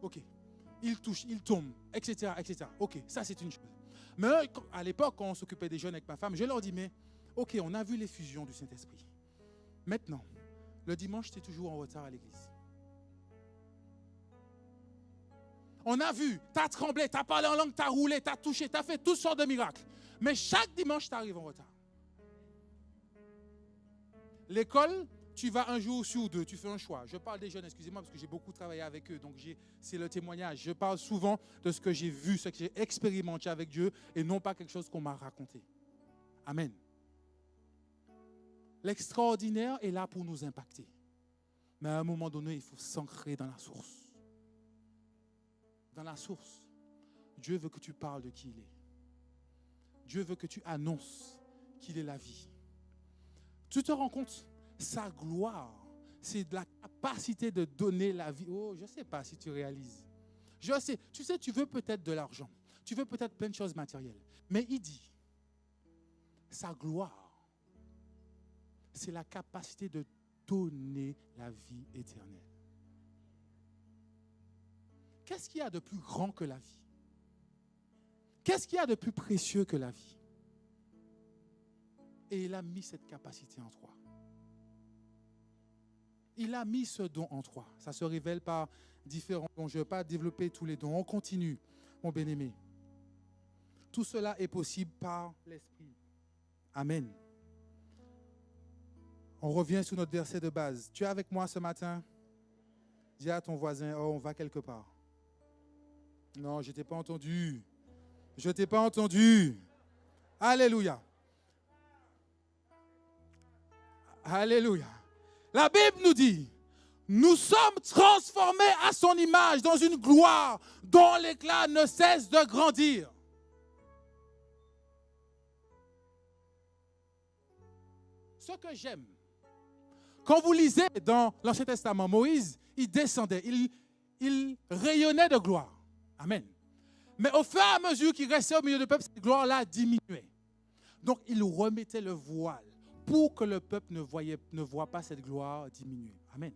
OK. Ils touchent, ils tombent, etc., etc. OK, ça c'est une chose. Mais à l'époque, quand on s'occupait des jeunes avec ma femme, je leur dis, mais OK, on a vu l'effusion du Saint-Esprit. Maintenant, le dimanche, tu es toujours en retard à l'église. On a vu, tu as tremblé, tu as parlé en langue, tu as roulé, tu as touché, tu as fait toutes sortes de miracles. Mais chaque dimanche, tu arrives en retard. L'école, tu vas un jour sur deux, tu fais un choix. Je parle des jeunes, excusez-moi, parce que j'ai beaucoup travaillé avec eux, donc c'est le témoignage. Je parle souvent de ce que j'ai vu, ce que j'ai expérimenté avec Dieu, et non pas quelque chose qu'on m'a raconté. Amen. L'extraordinaire est là pour nous impacter. Mais à un moment donné, il faut s'ancrer dans la source. Dans la source, Dieu veut que tu parles de qui il est. Dieu veut que tu annonces qu'il est la vie. Tu te rends compte, sa gloire, c'est de la capacité de donner la vie. Oh, je ne sais pas si tu réalises. Je sais, tu sais, tu veux peut-être de l'argent. Tu veux peut-être plein de choses matérielles. Mais il dit, sa gloire, c'est la capacité de donner la vie éternelle. Qu'est-ce qu'il y a de plus grand que la vie? Qu'est-ce qu'il y a de plus précieux que la vie? Et il a mis cette capacité en toi. Il a mis ce don en toi. Ça se révèle par différents dons. Je ne vais pas développer tous les dons. On continue, mon bien-aimé. Tout cela est possible par l'Esprit. Amen. On revient sur notre verset de base. Tu es avec moi ce matin? Dis à ton voisin, oh, on va quelque part. Non, je ne t'ai pas entendu. Je ne t'ai pas entendu. Alléluia. Alléluia. La Bible nous dit, nous sommes transformés à son image dans une gloire dont l'éclat ne cesse de grandir. Ce que j'aime, quand vous lisez dans l'Ancien Testament, Moïse, il descendait, il rayonnait de gloire. Amen. Mais au fur et à mesure qu'il restait au milieu du peuple, cette gloire-là diminuait. Donc, il remettait le voile pour que le peuple ne voit pas cette gloire diminuer. Amen.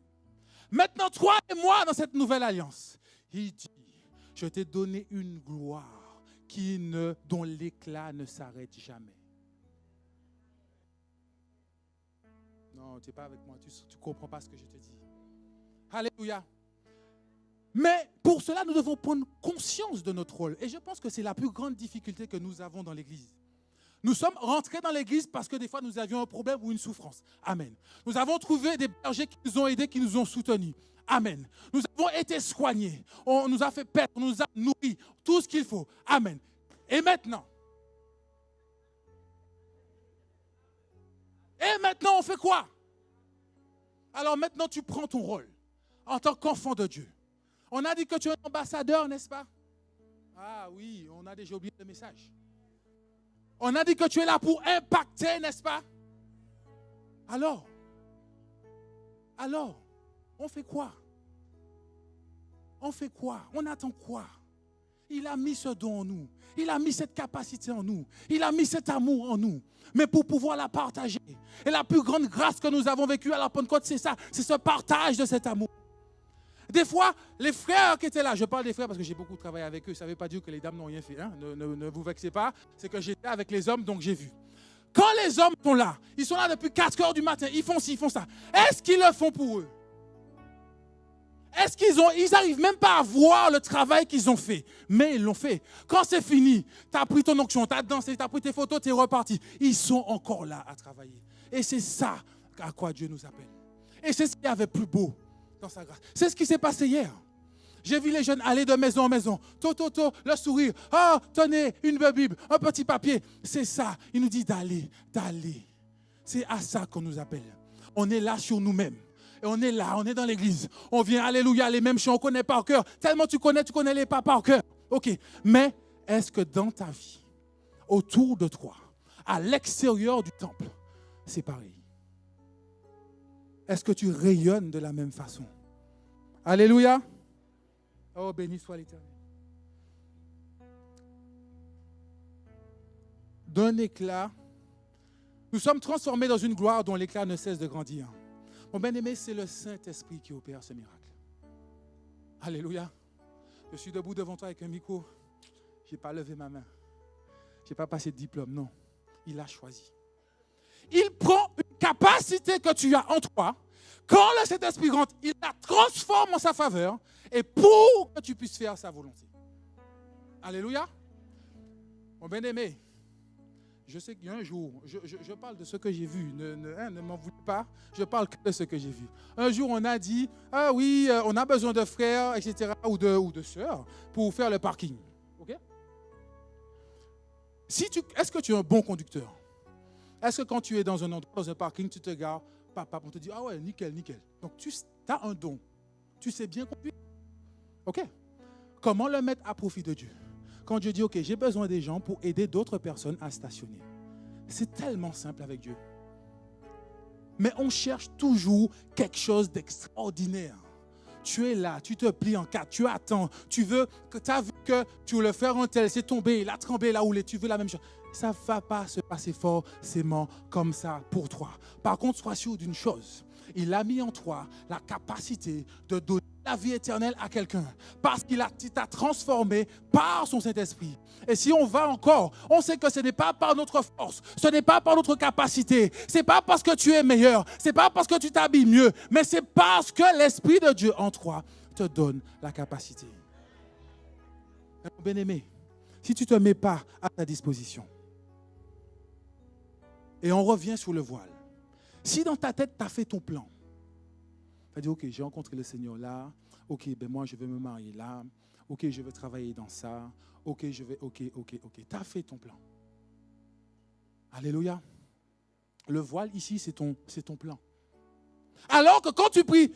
Maintenant, toi et moi, dans cette nouvelle alliance, il dit, je t'ai donné une gloire dont l'éclat ne s'arrête jamais. Non, tu n'es pas avec moi, tu ne comprends pas ce que je te dis. Alléluia. Mais pour cela, nous devons prendre conscience de notre rôle. Et je pense que c'est la plus grande difficulté que nous avons dans l'Église. Nous sommes rentrés dans l'Église parce que des fois, nous avions un problème ou une souffrance. Amen. Nous avons trouvé des bergers qui nous ont aidés, qui nous ont soutenus. Amen. Nous avons été soignés. On nous a fait paître, on nous a nourris. Tout ce qu'il faut. Amen. Et maintenant, on fait quoi? Alors maintenant, tu prends ton rôle en tant qu'enfant de Dieu. On a dit que tu es un ambassadeur, n'est-ce pas? Ah oui, on a déjà oublié le message. On a dit que tu es là pour impacter, n'est-ce pas? Alors, on fait quoi? On fait quoi? On attend quoi? Il a mis ce don en nous. Il a mis cette capacité en nous. Il a mis cet amour en nous. Mais pour pouvoir la partager. Et la plus grande grâce que nous avons vécue à la Pentecôte, c'est ça. C'est ce partage de cet amour. Des fois, les frères qui étaient là, je parle des frères parce que j'ai beaucoup travaillé avec eux, ça ne veut pas dire que les dames n'ont rien fait. Hein? Ne vous vexez pas, c'est que j'étais avec les hommes, donc j'ai vu. Quand les hommes sont là, ils sont là depuis 4 heures du matin, ils font ci, ils font ça. Est-ce qu'ils le font pour eux? Est-ce ils n'arrivent même pas à voir le travail qu'ils ont fait? Mais ils l'ont fait. Quand c'est fini, tu as pris ton onction, tu as dansé, tu as pris tes photos, tu es reparti. Ils sont encore là à travailler. Et c'est ça à quoi Dieu nous appelle. Et c'est ce qu'il y avait plus beau dans sa grâce. C'est ce qui s'est passé hier. J'ai vu les jeunes aller de maison en maison. Le sourire. Oh, tenez, une Bible, un petit papier. C'est ça. Il nous dit d'aller. C'est à ça qu'on nous appelle. On est là sur nous-mêmes. Et on est là, on est dans l'église. On vient, alléluia, les mêmes chants, on connaît par cœur. Tellement tu connais les pas par cœur. OK. Mais est-ce que dans ta vie, autour de toi, à l'extérieur du temple, c'est pareil? Est-ce que tu rayonnes de la même façon? Alléluia. Oh, béni soit l'Éternel. D'un éclat, nous sommes transformés dans une gloire dont l'éclat ne cesse de grandir. Mon bien-aimé, c'est le Saint-Esprit qui opère ce miracle. Alléluia. Je suis debout devant toi avec un micro. Je n'ai pas levé ma main. Je n'ai pas passé de diplôme, non. Il a choisi. Il prend une capacité que tu as en toi. Quand le Saint-Esprit rentre, il la transforme en sa faveur et pour que tu puisses faire sa volonté. Alléluia. Mon bien-aimé, je sais qu'il y a un jour, je parle de ce que j'ai vu, ne m'en voulez pas, je parle que de ce que j'ai vu. Un jour, on a dit, ah oui, on a besoin de frères, etc., ou de sœurs pour faire le parking. OK? Est-ce que tu es un bon conducteur? Est-ce que quand tu es dans un endroit, dans un parking, tu te gares, papa, on te dit, ah ouais, nickel. Donc, tu as un don. Tu sais bien conduire. OK? Comment le mettre à profit de Dieu? Quand Dieu dit, OK, j'ai besoin des gens pour aider d'autres personnes à stationner. C'est tellement simple avec Dieu. Mais on cherche toujours quelque chose d'extraordinaire. Tu es là, tu te plies en quatre, tu attends, tu as vu que tu veux le faire un tel, c'est tombé, il a tremblé, il a roulé, tu veux la même chose. Ça ne va pas se passer forcément comme ça pour toi. Par contre, sois sûr d'une chose. Il a mis en toi la capacité de donner la vie éternelle à quelqu'un parce qu'il t'a transformé par son Saint-Esprit. Et si on va encore, on sait que ce n'est pas par notre force, ce n'est pas par notre capacité, ce n'est pas parce que tu es meilleur, ce n'est pas parce que tu t'habilles mieux, mais c'est parce que l'Esprit de Dieu en toi te donne la capacité. Bien-aimé, si tu ne te mets pas à ta disposition, et on revient sur le voile, si dans ta tête, tu as fait ton plan, tu as dit, OK, j'ai rencontré le Seigneur là, OK, ben moi je vais me marier là, OK, je vais travailler dans ça, OK, tu as fait ton plan. Alléluia. Le voile ici, c'est ton plan. Alors que quand tu pries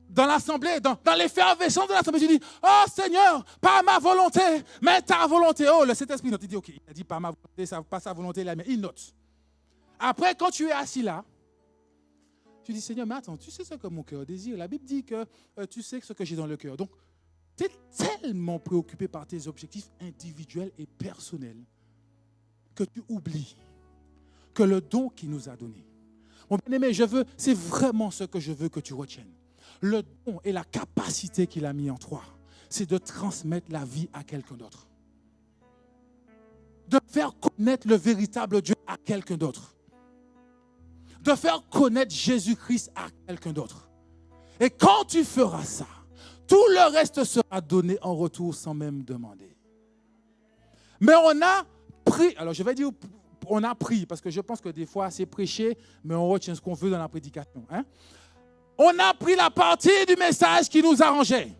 dans l'assemblée, dans l'effervescence de l'assemblée, tu dis, oh Seigneur, pas ma volonté, mais ta volonté. Oh, le Saint-Esprit note, il dit, OK, il a dit pas ma volonté, pas sa volonté, là, mais il note. Après, quand tu es assis là, tu dis, Seigneur, mais attends, tu sais ce que mon cœur désire. La Bible dit que tu sais ce que j'ai dans le cœur. Donc, Tu es tellement préoccupé par tes objectifs individuels et personnels que tu oublies que le don qu'il nous a donné. Mon bien-aimé, c'est vraiment ce que je veux que tu retiennes. Le don et la capacité qu'il a mis en toi, c'est de transmettre la vie à quelqu'un d'autre. De faire connaître le véritable Dieu à quelqu'un d'autre. De faire connaître Jésus-Christ à quelqu'un d'autre. Et quand tu feras ça, tout le reste sera donné en retour sans même demander. Mais on a pris, alors je vais dire, on a pris, parce que je pense que des fois c'est prêché, mais on retient ce qu'on veut dans la prédication. Hein? On a pris la partie du message qui nous arrangeait.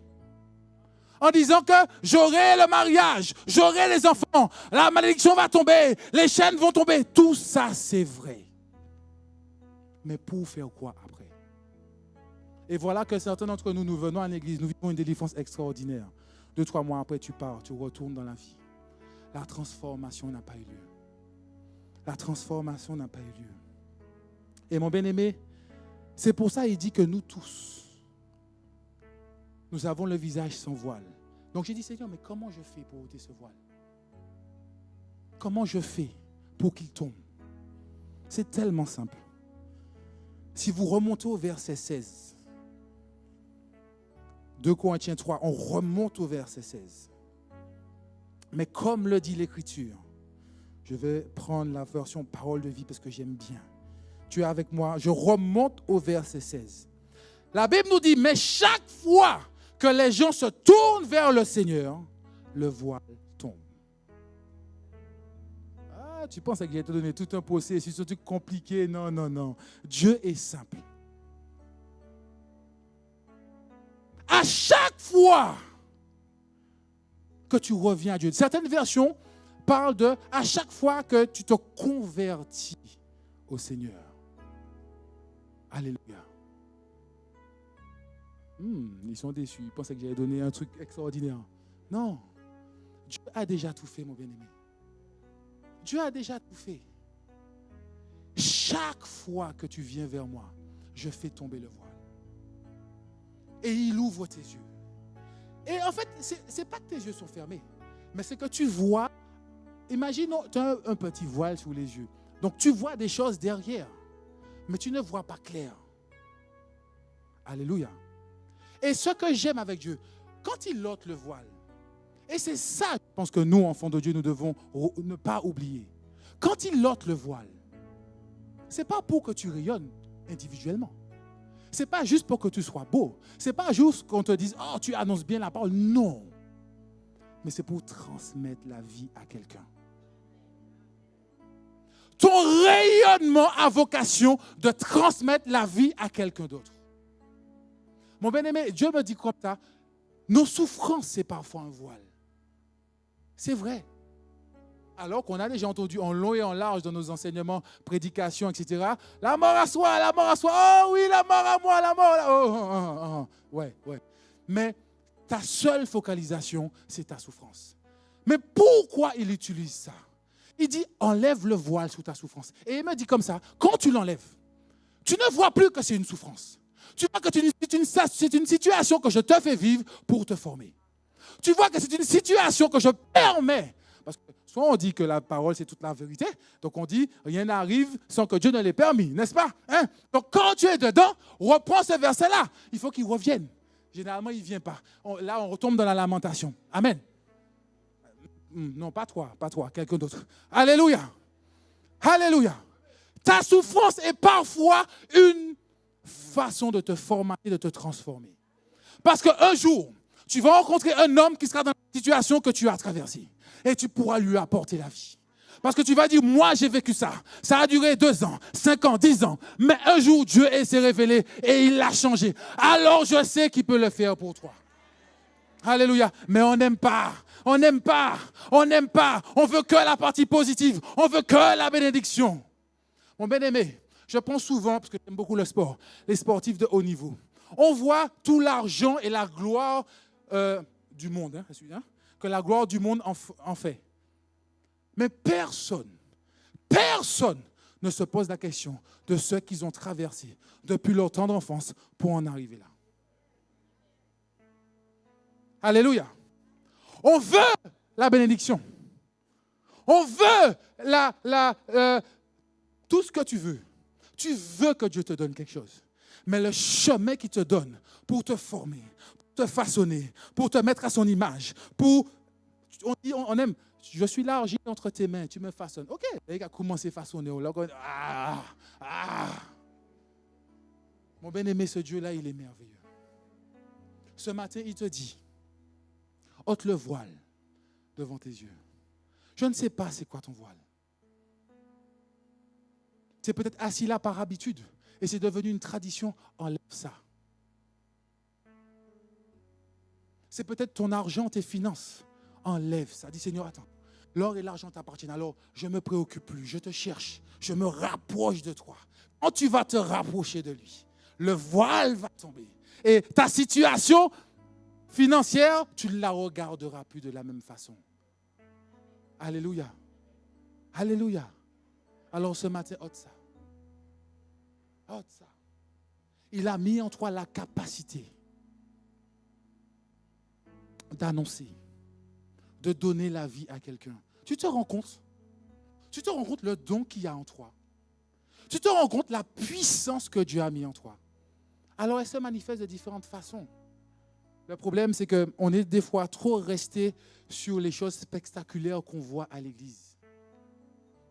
En disant que j'aurai le mariage, j'aurai les enfants, la malédiction va tomber, les chaînes vont tomber. Tout ça, c'est vrai. Mais pour faire quoi après? Et voilà que certains d'entre nous, nous venons à l'église, nous vivons une délivrance extraordinaire. 2-3 mois après, tu pars, tu retournes dans la vie. La transformation n'a pas eu lieu. La transformation n'a pas eu lieu. Et mon bien-aimé, c'est pour ça qu'il dit que nous tous, nous avons le visage sans voile. Donc j'ai dit, Seigneur, mais comment je fais pour ôter ce voile? Comment je fais pour qu'il tombe? C'est tellement simple. Si vous remontez au verset 16, 2 Corinthiens 3, on remonte au verset 16. Mais comme le dit l'Écriture, je vais prendre la version parole de vie parce que j'aime bien. Tu es avec moi, je remonte au verset 16. La Bible nous dit, mais chaque fois que les gens se tournent vers le Seigneur, le voile tombe. Ah, tu penses que j'ai te donné tout un processus, c'est un truc compliqué? Non, non, non. Dieu est simple. À chaque fois que tu reviens à Dieu, certaines versions parlent de à chaque fois que tu te convertis au Seigneur. Alléluia. Ils sont déçus. Ils pensaient que j'allais donner un truc extraordinaire. Non. Dieu a déjà tout fait, mon bien-aimé. Dieu a déjà tout fait. Chaque fois que tu viens vers moi, je fais tomber le voile. Et il ouvre tes yeux. Et en fait, ce n'est pas que tes yeux sont fermés, mais c'est que tu vois. Imagine, tu as un petit voile sous les yeux. Donc tu vois des choses derrière, mais tu ne vois pas clair. Alléluia. Et ce que j'aime avec Dieu, quand il ôte le voile, et c'est ça, je pense que nous, enfants de Dieu, nous devons ne pas oublier. Quand il ôte le voile, ce n'est pas pour que tu rayonnes individuellement. Ce n'est pas juste pour que tu sois beau. Ce n'est pas juste qu'on te dise, oh, tu annonces bien la parole. Non. Mais c'est pour transmettre la vie à quelqu'un. Ton rayonnement a vocation de transmettre la vie à quelqu'un d'autre. Mon bien-aimé, Dieu me dit comme ça, nos souffrances, c'est parfois un voile. C'est vrai. Alors qu'on a déjà entendu en long et en large dans nos enseignements, prédications, etc. La mort à soi, la mort à soi. Oh oui, la mort à moi, la mort. Ouais. Mais ta seule focalisation, c'est ta souffrance. Mais pourquoi il utilise ça? Il dit, enlève le voile sous ta souffrance. Et il me dit comme ça, quand tu l'enlèves, tu ne vois plus que c'est une souffrance. Tu vois que c'est une situation que je te fais vivre pour te former. Tu vois que c'est une situation que je permets. Parce que soit on dit que la parole, c'est toute la vérité. Donc on dit, rien n'arrive sans que Dieu ne l'ait permis, n'est-ce pas? Donc quand tu es dedans, reprends ce verset-là. Il faut qu'il revienne. Généralement, il ne vient pas. Là, on retombe dans la lamentation. Amen. Non, pas toi, quelqu'un d'autre. Alléluia. Alléluia. Ta souffrance est parfois une façon de te formater, de te transformer. Parce qu'un jour, tu vas rencontrer un homme qui sera dans la situation que tu as traversée. Et tu pourras lui apporter la vie. Parce que tu vas dire, moi j'ai vécu ça. Ça a duré 2 ans, 5 ans, 10 ans. Mais un jour, Dieu s'est révélé et il l'a changé. Alors je sais qu'il peut le faire pour toi. Alléluia. Mais on n'aime pas. On n'aime pas. On n'aime pas. On veut que la partie positive. On veut que la bénédiction. Mon bien-aimé, je pense souvent, parce que j'aime beaucoup le sport, les sportifs de haut niveau. On voit tout l'argent et la gloire du monde, que la gloire du monde en fait. Mais personne ne se pose la question de ce qu'ils ont traversé depuis leur temps d'enfance pour en arriver là. Alléluia. On veut la bénédiction. On veut tout ce que tu veux. Tu veux que Dieu te donne quelque chose. Mais le chemin qu'il te donne pour te former, pour te façonner, pour te mettre à son image, on aime, je suis l'argile entre tes mains, tu me façonnes. OK, les gars, commencez à façonner. Mon bien-aimé, ce Dieu-là, il est merveilleux. Ce matin, il te dit, ôte le voile devant tes yeux. Je ne sais pas c'est quoi ton voile. Tu es peut-être assis là par habitude et c'est devenu une tradition. Enlève ça. C'est peut-être ton argent, tes finances. Enlève ça. Dis Seigneur, attends. L'or et l'argent t'appartiennent. Alors, je ne me préoccupe plus. Je te cherche. Je me rapproche de toi. Quand tu vas te rapprocher de lui, le voile va tomber. Et ta situation financière, tu ne la regarderas plus de la même façon. Alléluia. Alléluia. Alors ce matin, ôte ça. Ôte ça. Il a mis en toi la capacité d'annoncer, de donner la vie à quelqu'un. Tu te rends compte? Tu te rends compte le don qu'il y a en toi? Tu te rends compte la puissance que Dieu a mis en toi? Alors elle se manifeste de différentes façons. Le problème, c'est qu'on est des fois trop resté sur les choses spectaculaires qu'on voit à l'église.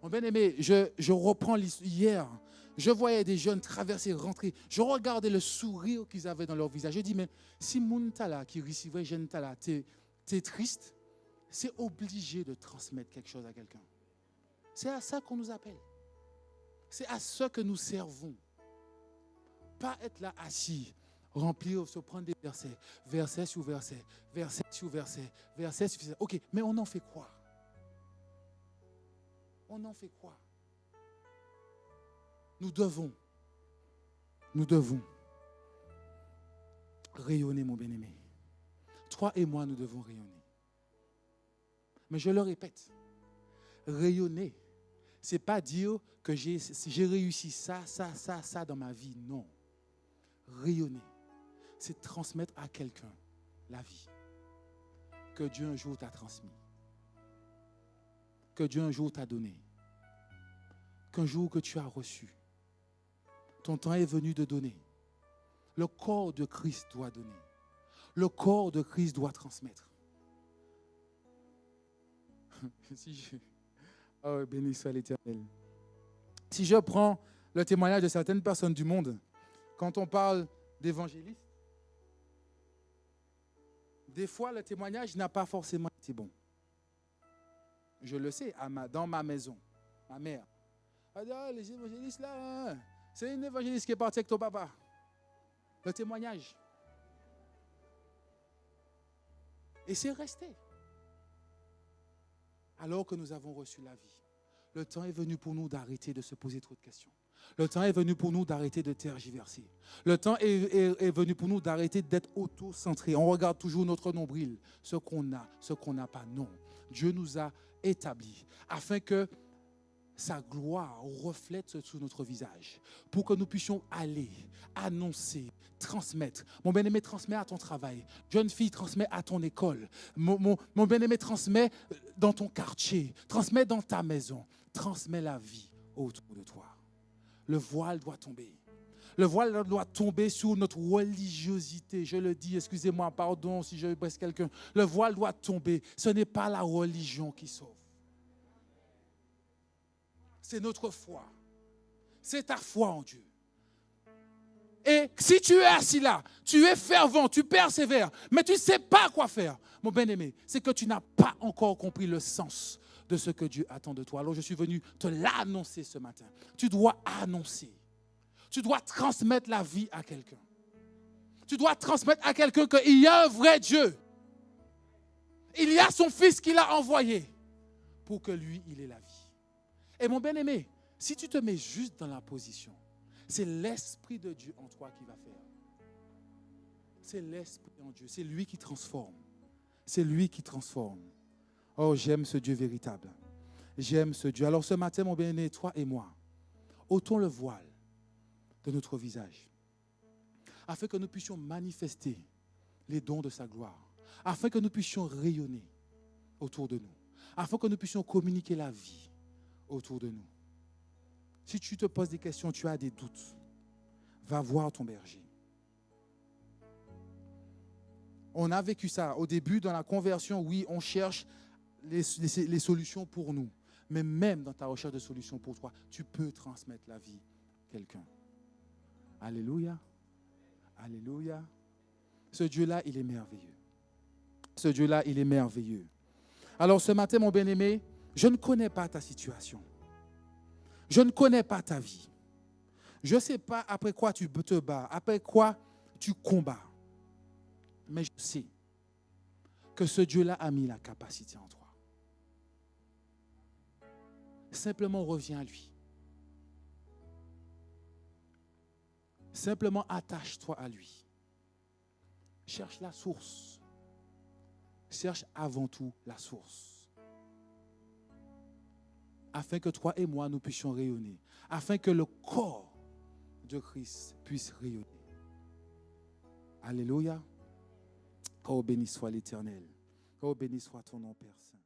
Mon bien-aimé, je reprends hier. Je voyais des jeunes traverser, rentrer. Je regardais le sourire qu'ils avaient dans leur visage. Je dis, mais si mon tala qui recevait jeune tala, t'es triste, c'est obligé de transmettre quelque chose à quelqu'un. C'est à ça qu'on nous appelle. C'est à ça que nous servons. Pas être là assis, remplir, se prendre des versets, verset sur verset, verset sur verset, verset sur verset. OK, mais on en fait quoi? On en fait quoi? Nous devons rayonner, mon bien-aimé. Toi et moi, nous devons rayonner. Mais je le répète, rayonner, ce n'est pas dire que j'ai réussi ça dans ma vie. Non. Rayonner, c'est transmettre à quelqu'un la vie que Dieu un jour t'a transmis, que Dieu un jour t'a donné, qu'un jour que tu as reçu. Ton temps est venu de donner. Le corps de Christ doit donner. Le corps de Christ doit transmettre. Oh, béni soit l'Éternel. Si je prends le témoignage de certaines personnes du monde, quand on parle d'évangélistes, des fois le témoignage n'a pas forcément été bon. Je le sais, dans ma maison, ma mère. Elle dit, les évangélistes là, hein, c'est une évangéliste qui est partie avec ton papa. Le témoignage. Et c'est resté. Alors que nous avons reçu la vie, le temps est venu pour nous d'arrêter de se poser trop de questions. Le temps est venu pour nous d'arrêter de tergiverser. Le temps est venu pour nous d'arrêter d'être auto-centrés. On regarde toujours notre nombril, ce qu'on a, ce qu'on n'a pas. Non. Dieu nous a établis afin que sa gloire reflète sur notre visage pour que nous puissions aller, annoncer, transmettre. Mon bien-aimé, transmet à ton travail. Jeune fille, transmet à ton école. Mon bien-aimé, transmet dans ton quartier. Transmet dans ta maison. Transmet la vie autour de toi. Le voile doit tomber. Le voile doit tomber sur notre religiosité. Je le dis, excusez-moi, pardon si je blesse quelqu'un. Le voile doit tomber. Ce n'est pas la religion qui sauve. C'est notre foi. C'est ta foi en Dieu. Et si tu es assis là, tu es fervent, tu persévères, mais tu ne sais pas quoi faire, mon bien-aimé, c'est que tu n'as pas encore compris le sens de ce que Dieu attend de toi. Alors je suis venu te l'annoncer ce matin. Tu dois annoncer. Tu dois transmettre la vie à quelqu'un. Tu dois transmettre à quelqu'un qu'il y a un vrai Dieu. Il y a son Fils qu'il a envoyé pour que lui, il ait la vie. Et mon bien-aimé, si tu te mets juste dans la position, c'est l'Esprit de Dieu en toi qui va faire. C'est l'Esprit en Dieu. C'est lui qui transforme. C'est lui qui transforme. Oh, j'aime ce Dieu véritable. J'aime ce Dieu. Alors ce matin, mon bien-aimé, toi et moi, ôtons le voile de notre visage afin que nous puissions manifester les dons de sa gloire. afin que nous puissions rayonner autour de nous, afin que nous puissions communiquer la vie autour de nous. Si tu te poses des questions, tu as des doutes, va voir ton berger. On a vécu ça au début dans la conversion. Oui, on cherche les solutions pour nous. Mais même dans ta recherche de solutions pour toi, tu peux transmettre la vie à quelqu'un. Alléluia. Alléluia. Ce Dieu-là, il est merveilleux. Ce Dieu-là, il est merveilleux. Alors ce matin, mon bien-aimé, je ne connais pas ta situation. Je ne connais pas ta vie. Je ne sais pas après quoi tu te bats, après quoi tu combats. Mais je sais que ce Dieu-là a mis la capacité en toi. Simplement reviens à lui. Simplement attache-toi à lui. Cherche la source. Cherche avant tout la source. Afin que toi et moi, nous puissions rayonner. Afin que le corps de Christ puisse rayonner. Alléluia. Qu'au béni soit l'Éternel. Qu'au béni soit ton nom, Père Saint.